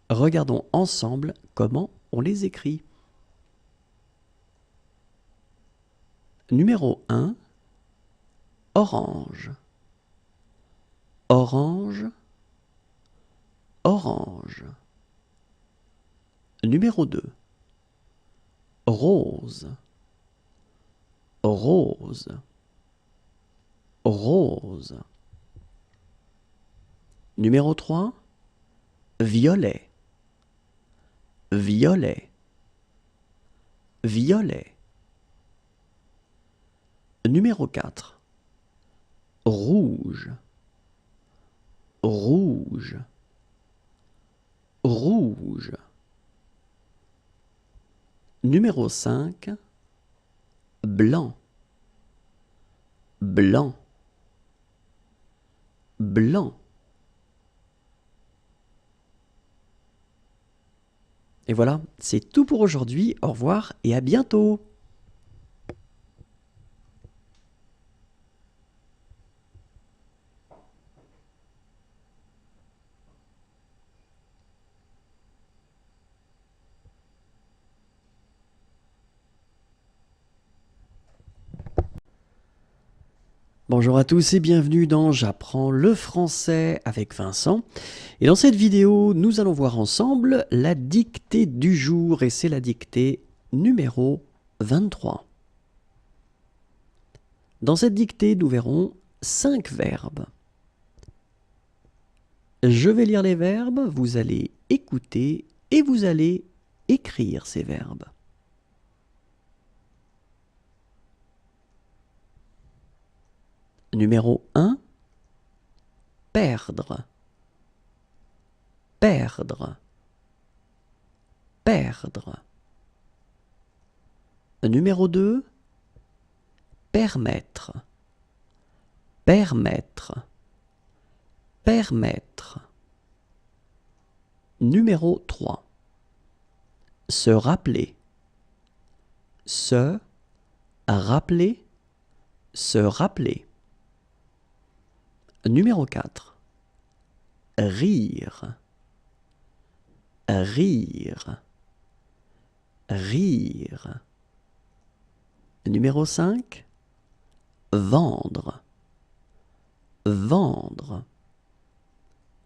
Regardons ensemble comment on les écrit. Numéro 1, orange, orange, orange. Numéro 2, rose, rose, rose. Numéro 3, violet, violet, violet. Numéro 4, rouge, rouge, rouge. Numéro 5, blanc, blanc, blanc. Et voilà, c'est tout pour aujourd'hui. Au revoir et à bientôt. Bonjour à tous et bienvenue dans J'apprends le français avec Vincent. Et dans cette vidéo, nous allons voir ensemble la dictée du jour et c'est la dictée numéro 23. Dans cette dictée, nous verrons 5 verbes. Je vais lire les verbes, vous allez écouter et vous allez écrire ces verbes. Numéro 1, perdre, perdre, perdre. Numéro 2, permettre, permettre, permettre. Numéro 3, se rappeler, se rappeler, se rappeler. Numéro 4, rire, rire, rire. Numéro 5, vendre, vendre,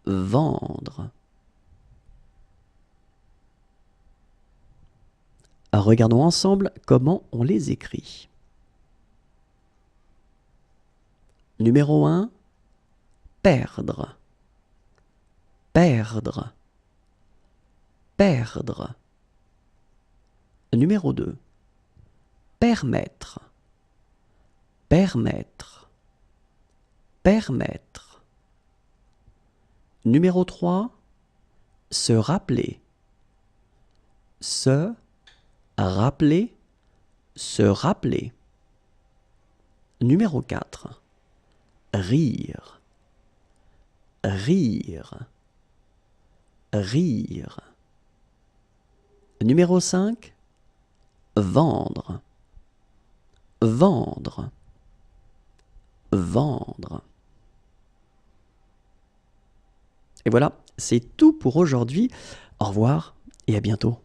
vendre. Regardons ensemble comment on les écrit. Numéro 1, perdre, perdre, perdre. Numéro 2. Permettre. Permettre. Permettre. Numéro 3. Se rappeler. Se rappeler. Se rappeler. Numéro 4. Rire. Rire. Rire. Numéro 5. Vendre. Vendre. Vendre. Et voilà, c'est tout pour aujourd'hui. Au revoir et à bientôt.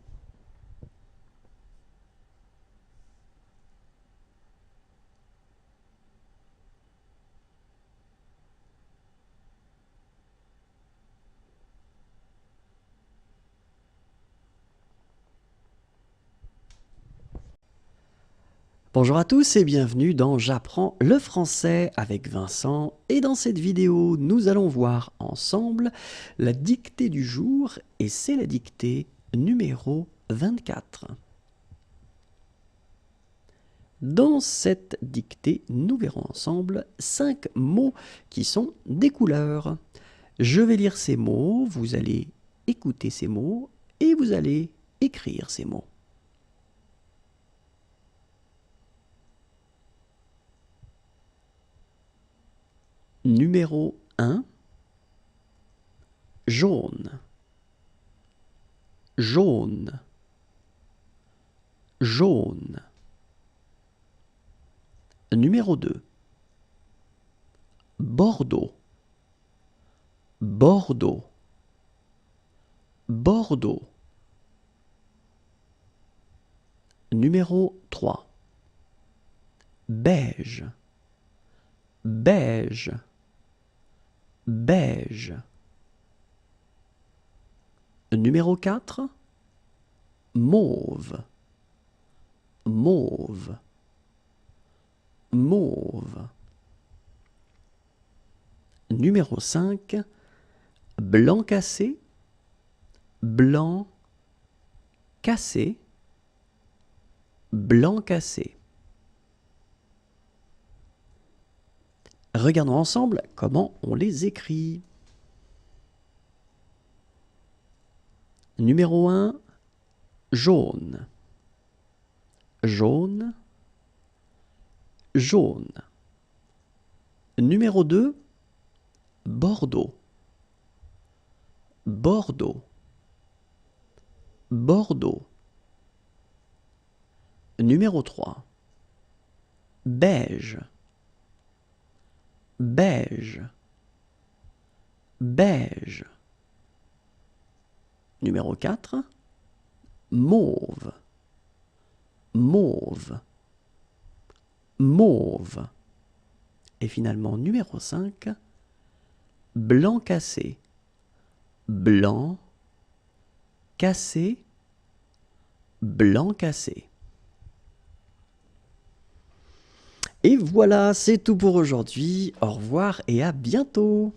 Bonjour à tous et bienvenue dans J'apprends le français avec Vincent, et dans cette vidéo nous allons voir ensemble la dictée du jour, et c'est la dictée numéro 24. Dans cette dictée, nous verrons ensemble 5 mots qui sont des couleurs. Je vais lire ces mots, vous allez écouter ces mots et vous allez écrire ces mots. Numéro 1, jaune, jaune, jaune. Numéro 2, Bordeaux, Bordeaux, Bordeaux. Numéro 3, beige, beige, beige. Numéro 4, mauve, mauve, mauve. Numéro 5, blanc cassé, blanc cassé, blanc cassé. Regardons ensemble comment on les écrit. Numéro 1, jaune, jaune, jaune. Numéro 2, Bordeaux, Bordeaux, Bordeaux. Numéro 3, beige, beige, beige. Numéro 4, mauve, mauve, mauve. Et finalement, numéro 5, blanc cassé, blanc cassé, blanc cassé. Et voilà, c'est tout pour aujourd'hui. Au revoir et à bientôt.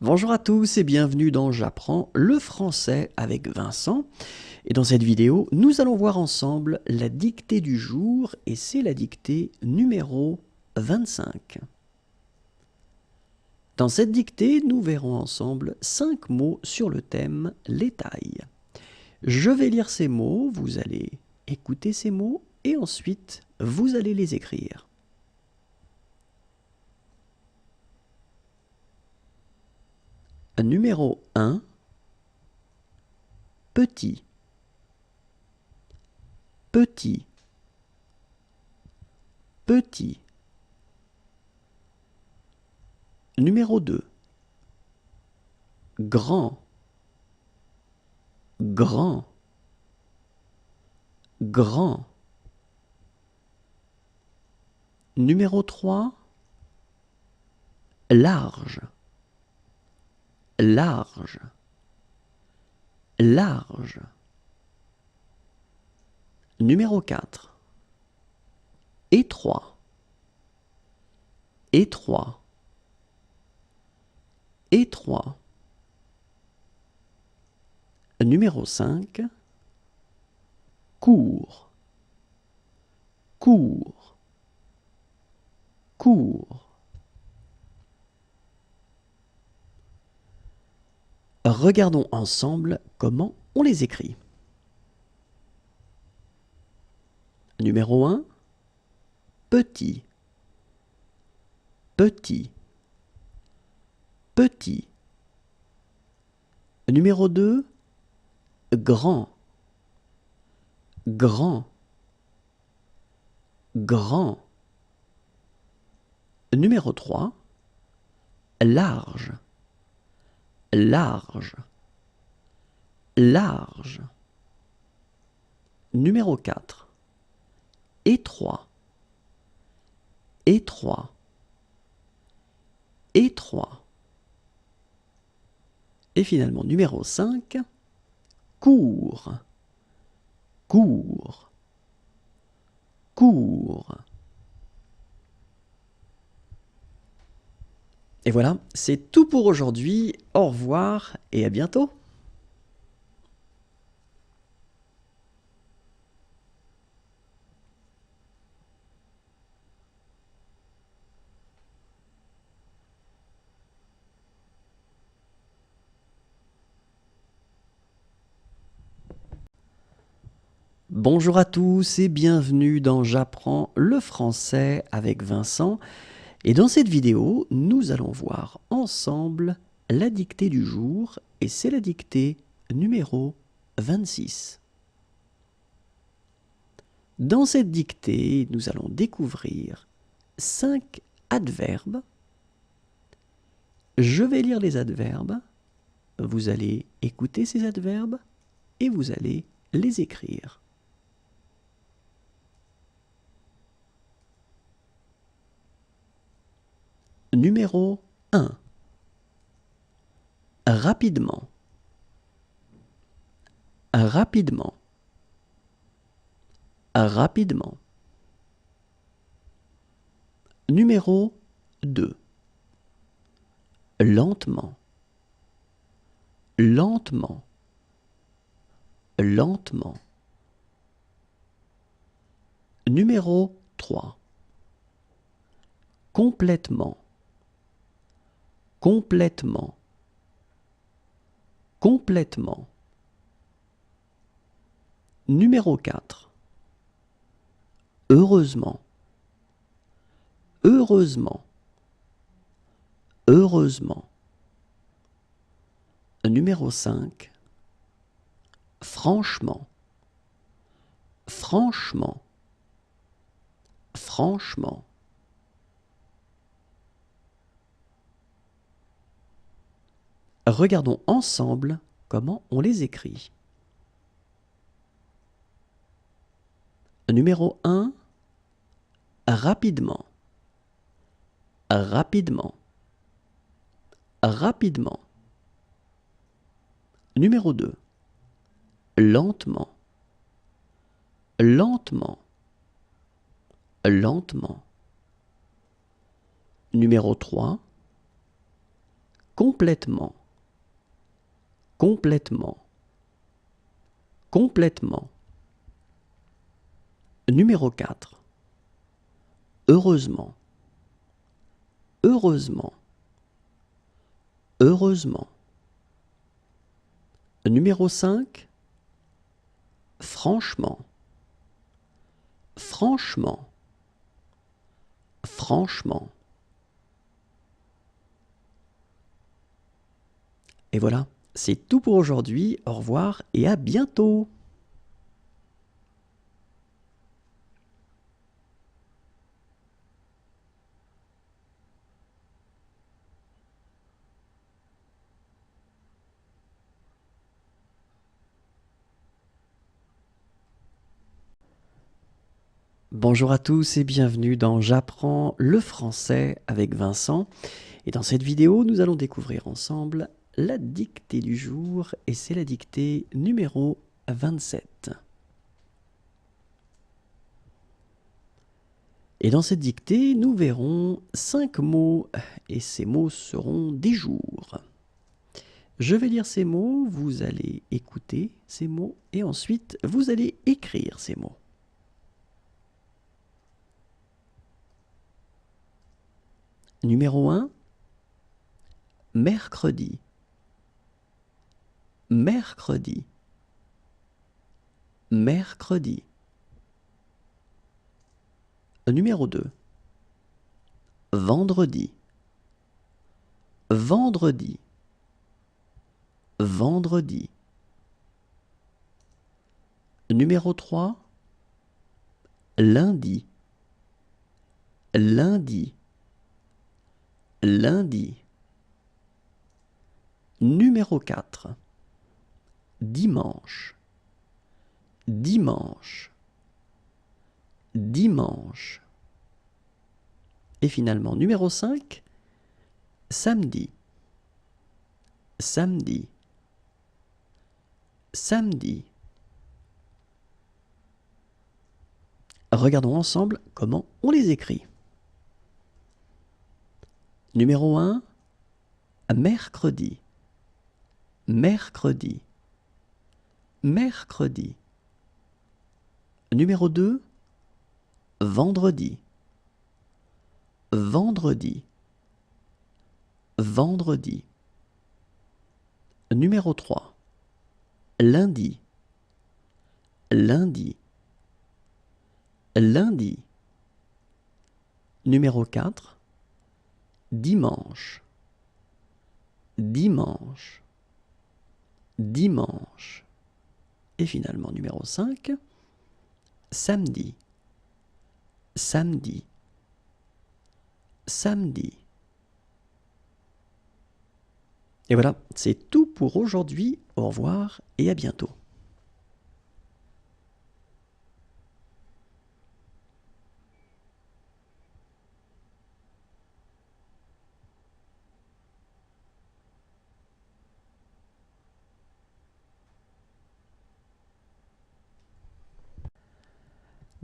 Bonjour à tous et bienvenue dans J'apprends le français avec Vincent. Et dans cette vidéo, nous allons voir ensemble la dictée du jour, et c'est la dictée numéro 25. Dans cette dictée, nous verrons ensemble 5 mots sur le thème les tailles. Je vais lire ces mots, vous allez écouter ces mots et ensuite vous allez les écrire. Numéro 1, petit, petit, petit. Numéro 2, grand, grand, grand. Numéro 3, large, large, large. Numéro 4. Étroit, étroit, étroit. Numéro 5. Court, court, court. Regardons ensemble comment on les écrit. Numéro 1. Petit, petit, petit. Numéro 2. Grand, grand, grand. Numéro 3. Large, large, large. Numéro 4. Étroit, étroit, étroit. Et finalement, numéro 5. Court, court, court. Et voilà, c'est tout pour aujourd'hui. Au revoir et à bientôt. Bonjour à tous et bienvenue dans J'apprends le français avec Vincent. Et dans cette vidéo, nous allons voir ensemble la dictée du jour et c'est la dictée numéro 26. Dans cette dictée, nous allons découvrir 5 adverbes. Je vais lire les adverbes, vous allez écouter ces adverbes et vous allez les écrire. Numéro 1. Rapidement. Rapidement. Rapidement. Numéro 2. Lentement. Lentement. Lentement. Numéro 3. Complètement. Complètement. Complètement. Numéro 4. Heureusement. Heureusement. Heureusement. Numéro 5. Franchement. Franchement. Franchement. Regardons ensemble comment on les écrit. Numéro 1. Rapidement. Rapidement. Rapidement. Numéro 2. Lentement. Lentement. Lentement. Numéro 3. Complètement. Complètement. Complètement. Numéro 4. Heureusement. Heureusement. Heureusement. Numéro 5. Franchement. Franchement. Franchement. Et voilà, c'est tout pour aujourd'hui. Au revoir et à bientôt. Bonjour à tous et bienvenue dans J'apprends le français avec Vincent. Et dans cette vidéo, nous allons découvrir ensemble la dictée du jour et c'est la dictée numéro 27. Et dans cette dictée, nous verrons 5 mots et ces mots seront des jours. Je vais lire ces mots, vous allez écouter ces mots et ensuite vous allez écrire ces mots. Numéro 1, mercredi. Mercredi. Mercredi. Numéro 2, vendredi. Vendredi. Vendredi. Numéro 3, lundi. Lundi. Lundi. Numéro 4, dimanche. Dimanche. Dimanche. Et finalement, numéro 5, samedi. Samedi. Samedi. Regardons ensemble comment on les écrit. Numéro 1, mercredi. Mercredi. Mercredi. Numéro 2, vendredi. Vendredi. Vendredi. Numéro 3, lundi. Lundi. Lundi. Numéro 4, dimanche. Dimanche. Dimanche. Et finalement, numéro 5, samedi. Samedi. Samedi. Et voilà, c'est tout pour aujourd'hui. Au revoir et à bientôt.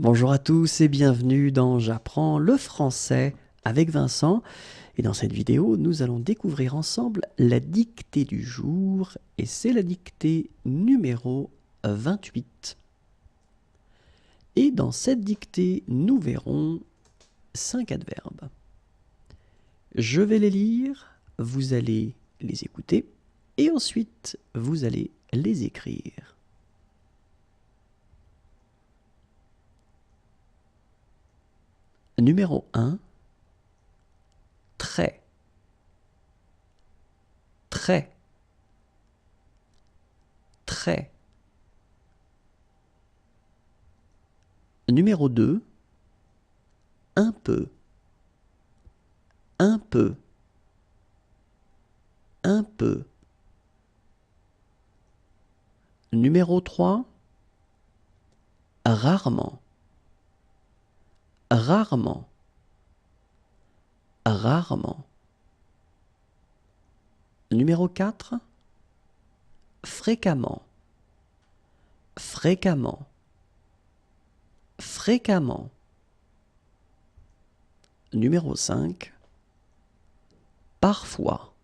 Bonjour à tous et bienvenue dans J'apprends le français avec Vincent. Et dans cette vidéo, nous allons découvrir ensemble la dictée du jour et c'est la dictée numéro 28. Et dans cette dictée, nous verrons 5 adverbes. Je vais les lire, vous allez les écouter et ensuite vous allez les écrire. Numéro 1, très. Très. Très. Numéro 2, un peu. Un peu. Un peu. Numéro 3, rarement. Rarement. Rarement. Numéro 4, fréquemment. Fréquemment. Fréquemment. Numéro 5, parfois.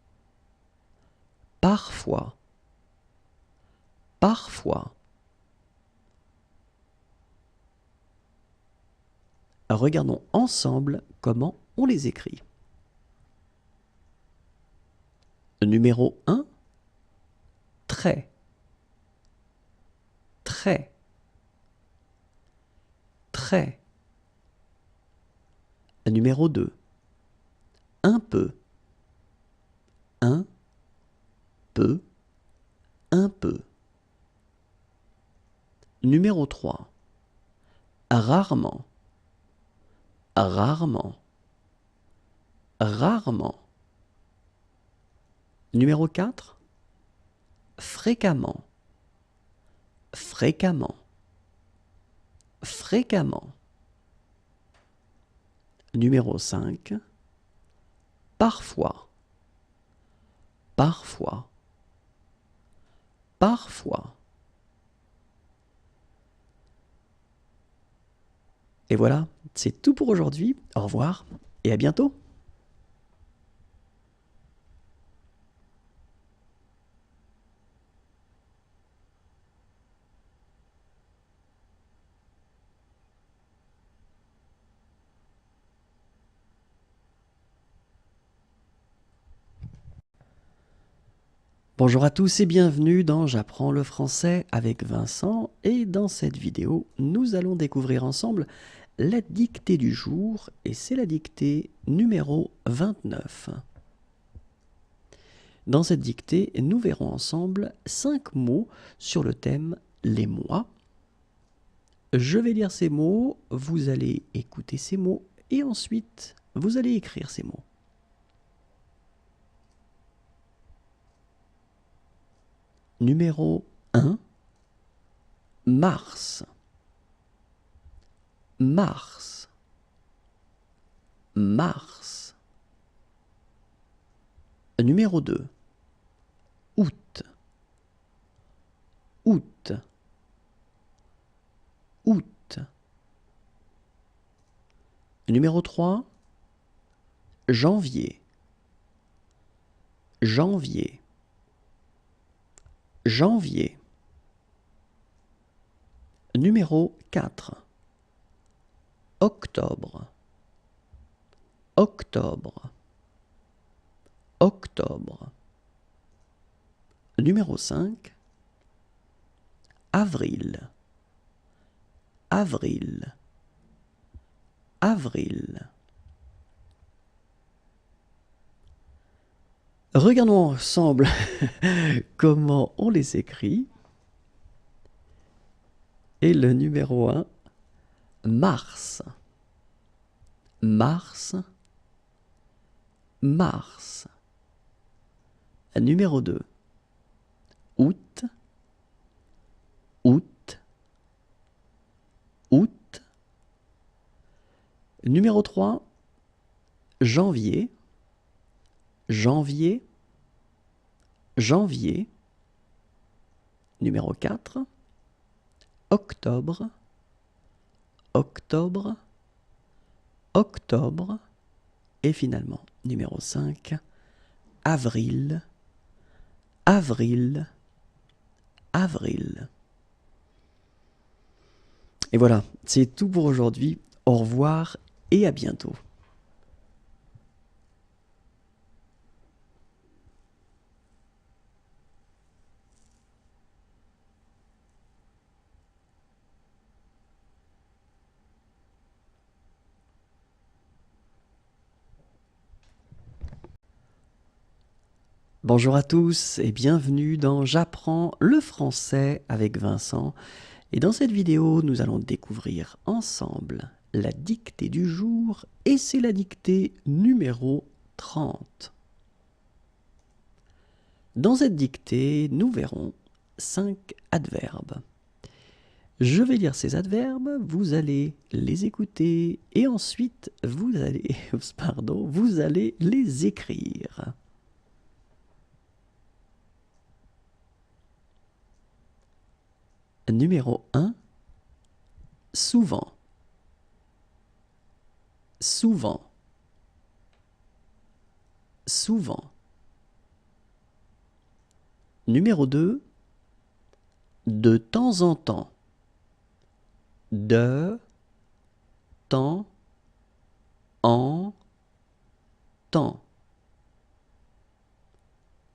Parfois. Parfois. Regardons ensemble comment on les écrit. Numéro 1, très. Très. Très. Numéro 2, un peu. Un peu. Un peu. Numéro 3, rarement. Rarement. Rarement. Numéro 4, fréquemment. Fréquemment. Fréquemment. Numéro 5, parfois. Parfois. parfois. Et voilà, c'est tout pour aujourd'hui. Au revoir et à bientôt. Bonjour à tous et bienvenue dans J'apprends le français avec Vincent, et dans cette vidéo, nous allons découvrir ensemble la dictée du jour, et c'est la dictée numéro 29. Dans cette dictée, nous verrons ensemble 5 mots sur le thème les mois. Je vais lire ces mots, vous allez écouter ces mots, et ensuite, vous allez écrire ces mots. Numéro 1, mars. Mars. Mars. Numéro 2, août. Août. Août. Numéro 3, janvier. Janvier. Janvier. Numéro 4, octobre. Octobre. Octobre. Numéro 5, avril. Avril. Avril. Regardons ensemble comment on les écrit. Et le numéro 1, mars. Mars. Mars. Numéro 2, août. Août. Août. Numéro 3, janvier. Janvier. Janvier. Numéro 4, octobre. Octobre. Octobre. Et finalement, numéro 5, avril. Avril. Avril. Et voilà, c'est tout pour aujourd'hui. Au revoir et à bientôt. Bonjour à tous et bienvenue dans J'apprends le français avec Vincent. Et dans cette vidéo, nous allons découvrir ensemble la dictée du jour, et c'est la dictée numéro 30. Dans cette dictée, nous verrons 5 adverbes. Je vais lire ces adverbes, vous allez les écouter et ensuite vous allez les écrire. Numéro 1, souvent. Souvent. Souvent. Numéro 2, de temps en temps. De temps en temps.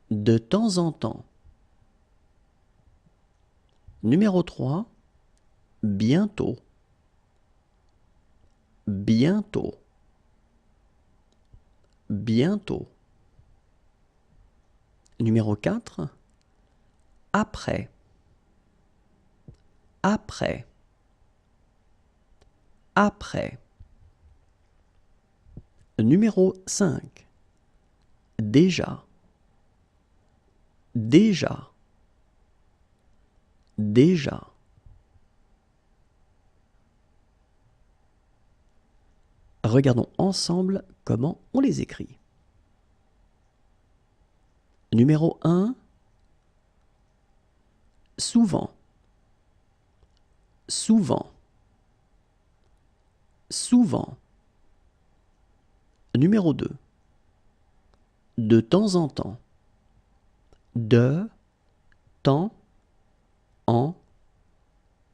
De temps en temps. Numéro 3, bientôt. Bientôt. Bientôt. Numéro 4, après. Après. Après. Numéro 5, déjà. Déjà. Déjà. Regardons ensemble comment on les écrit. Numéro 1, souvent, souvent, souvent. Numéro 2. De temps en temps. De temps en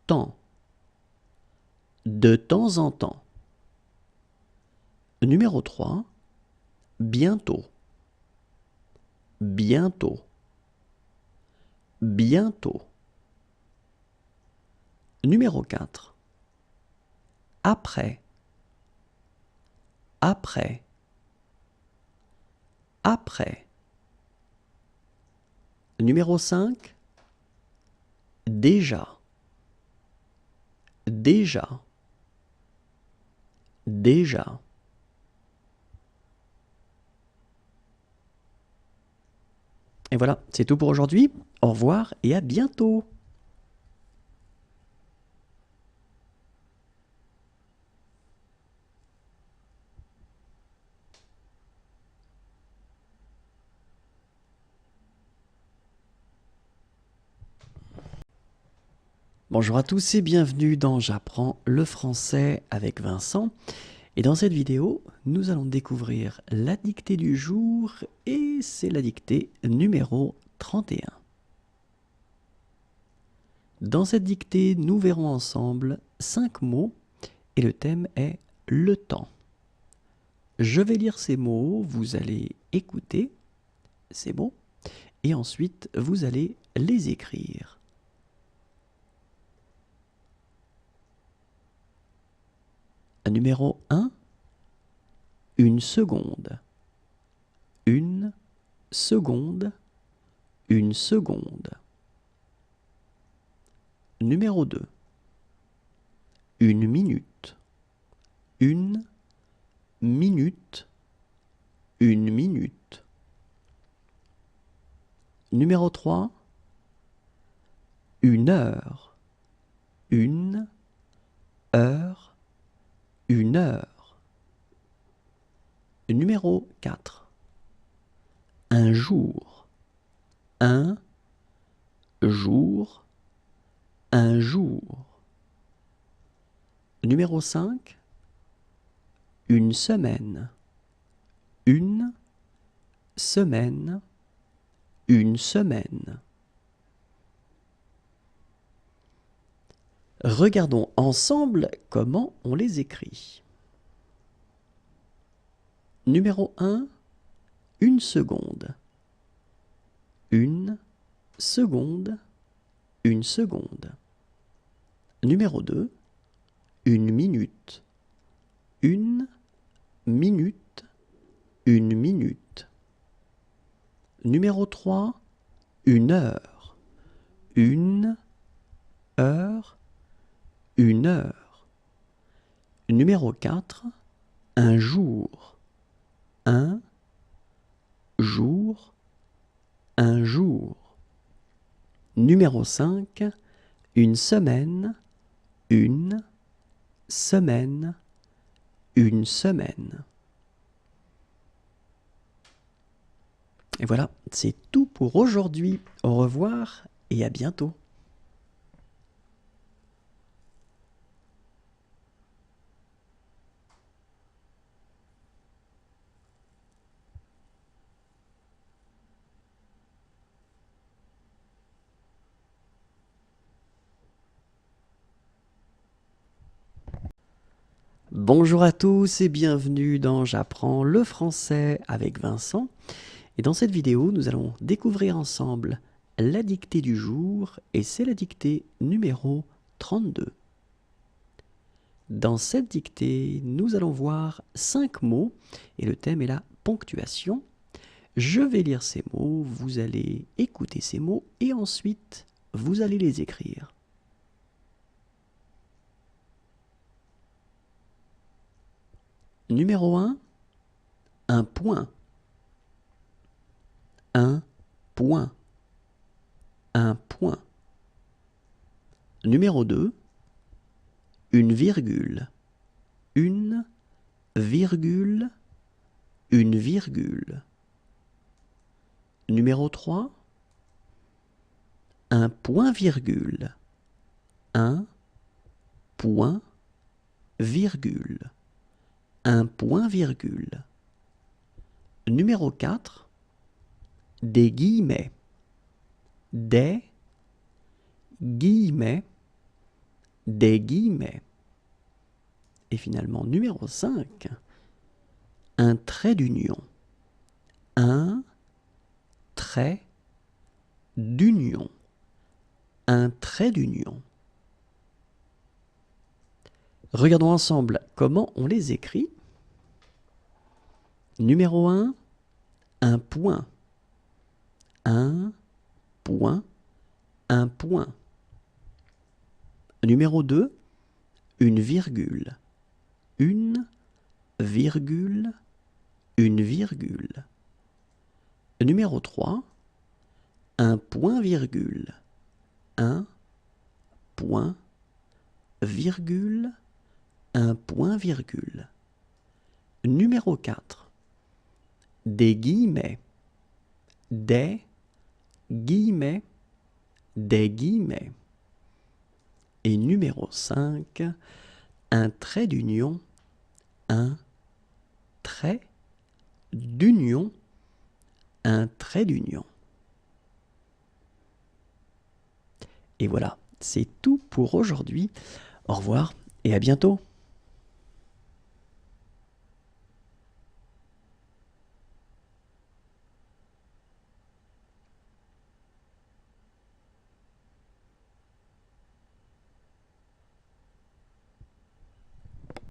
temps. De temps en temps. Numéro 3. Bientôt. Bientôt. Bientôt. Numéro 4. Après. Après. Après. Numéro 5. Déjà. Déjà. Déjà. Et voilà, c'est tout pour aujourd'hui. Au revoir et à bientôt. Bonjour à tous et bienvenue dans J'apprends le français avec Vincent. Et dans cette vidéo, nous allons découvrir la dictée du jour et c'est la dictée numéro 31. Dans cette dictée, nous verrons ensemble 5 mots et le thème est le temps. Je vais lire ces mots, vous allez écouter ces mots et ensuite vous allez les écrire. Numéro 1, une seconde. Une seconde, une seconde. Numéro 2, une minute. Une minute, une minute. Numéro 3, une heure. Une heure, une heure. Numéro 4, un jour. Un jour, un jour. Numéro 5, une semaine. Une semaine, une semaine. Regardons ensemble comment on les écrit. Numéro 1, une seconde. Une seconde, une seconde. Numéro 2, une minute. Une minute, une minute. Numéro 3, une heure. Une heure, une heure. Numéro 4, un jour. Un jour, un jour. Numéro 5, une semaine. Une semaine, une semaine. Et voilà, c'est tout pour aujourd'hui. Au revoir et à bientôt. Bonjour à tous et bienvenue dans J'apprends le français avec Vincent. Et dans cette vidéo, nous allons découvrir ensemble la dictée du jour et c'est la dictée numéro 32. Dans cette dictée, nous allons voir 5 mots et le thème est la ponctuation. Je vais lire ces mots, vous allez écouter ces mots et ensuite vous allez les écrire. Numéro 1, un point. Un point. Un point. Numéro 2, une virgule. Une virgule. Une virgule. Numéro 3, un point-virgule, un point-virgule, un point-virgule. Numéro 4, des guillemets, des guillemets, des guillemets. Et finalement, numéro 5, un trait d'union, un trait d'union, un trait d'union. Regardons ensemble comment on les écrit. Numéro 1, un point, un point, un point. Numéro 2, une virgule, une virgule, une virgule. Numéro 3, un point-virgule, un point-virgule, un point-virgule. Numéro 4, des guillemets, des guillemets, des guillemets. Et numéro 5, un trait d'union, un trait d'union, un trait d'union. Et voilà, c'est tout pour aujourd'hui. Au revoir et à bientôt.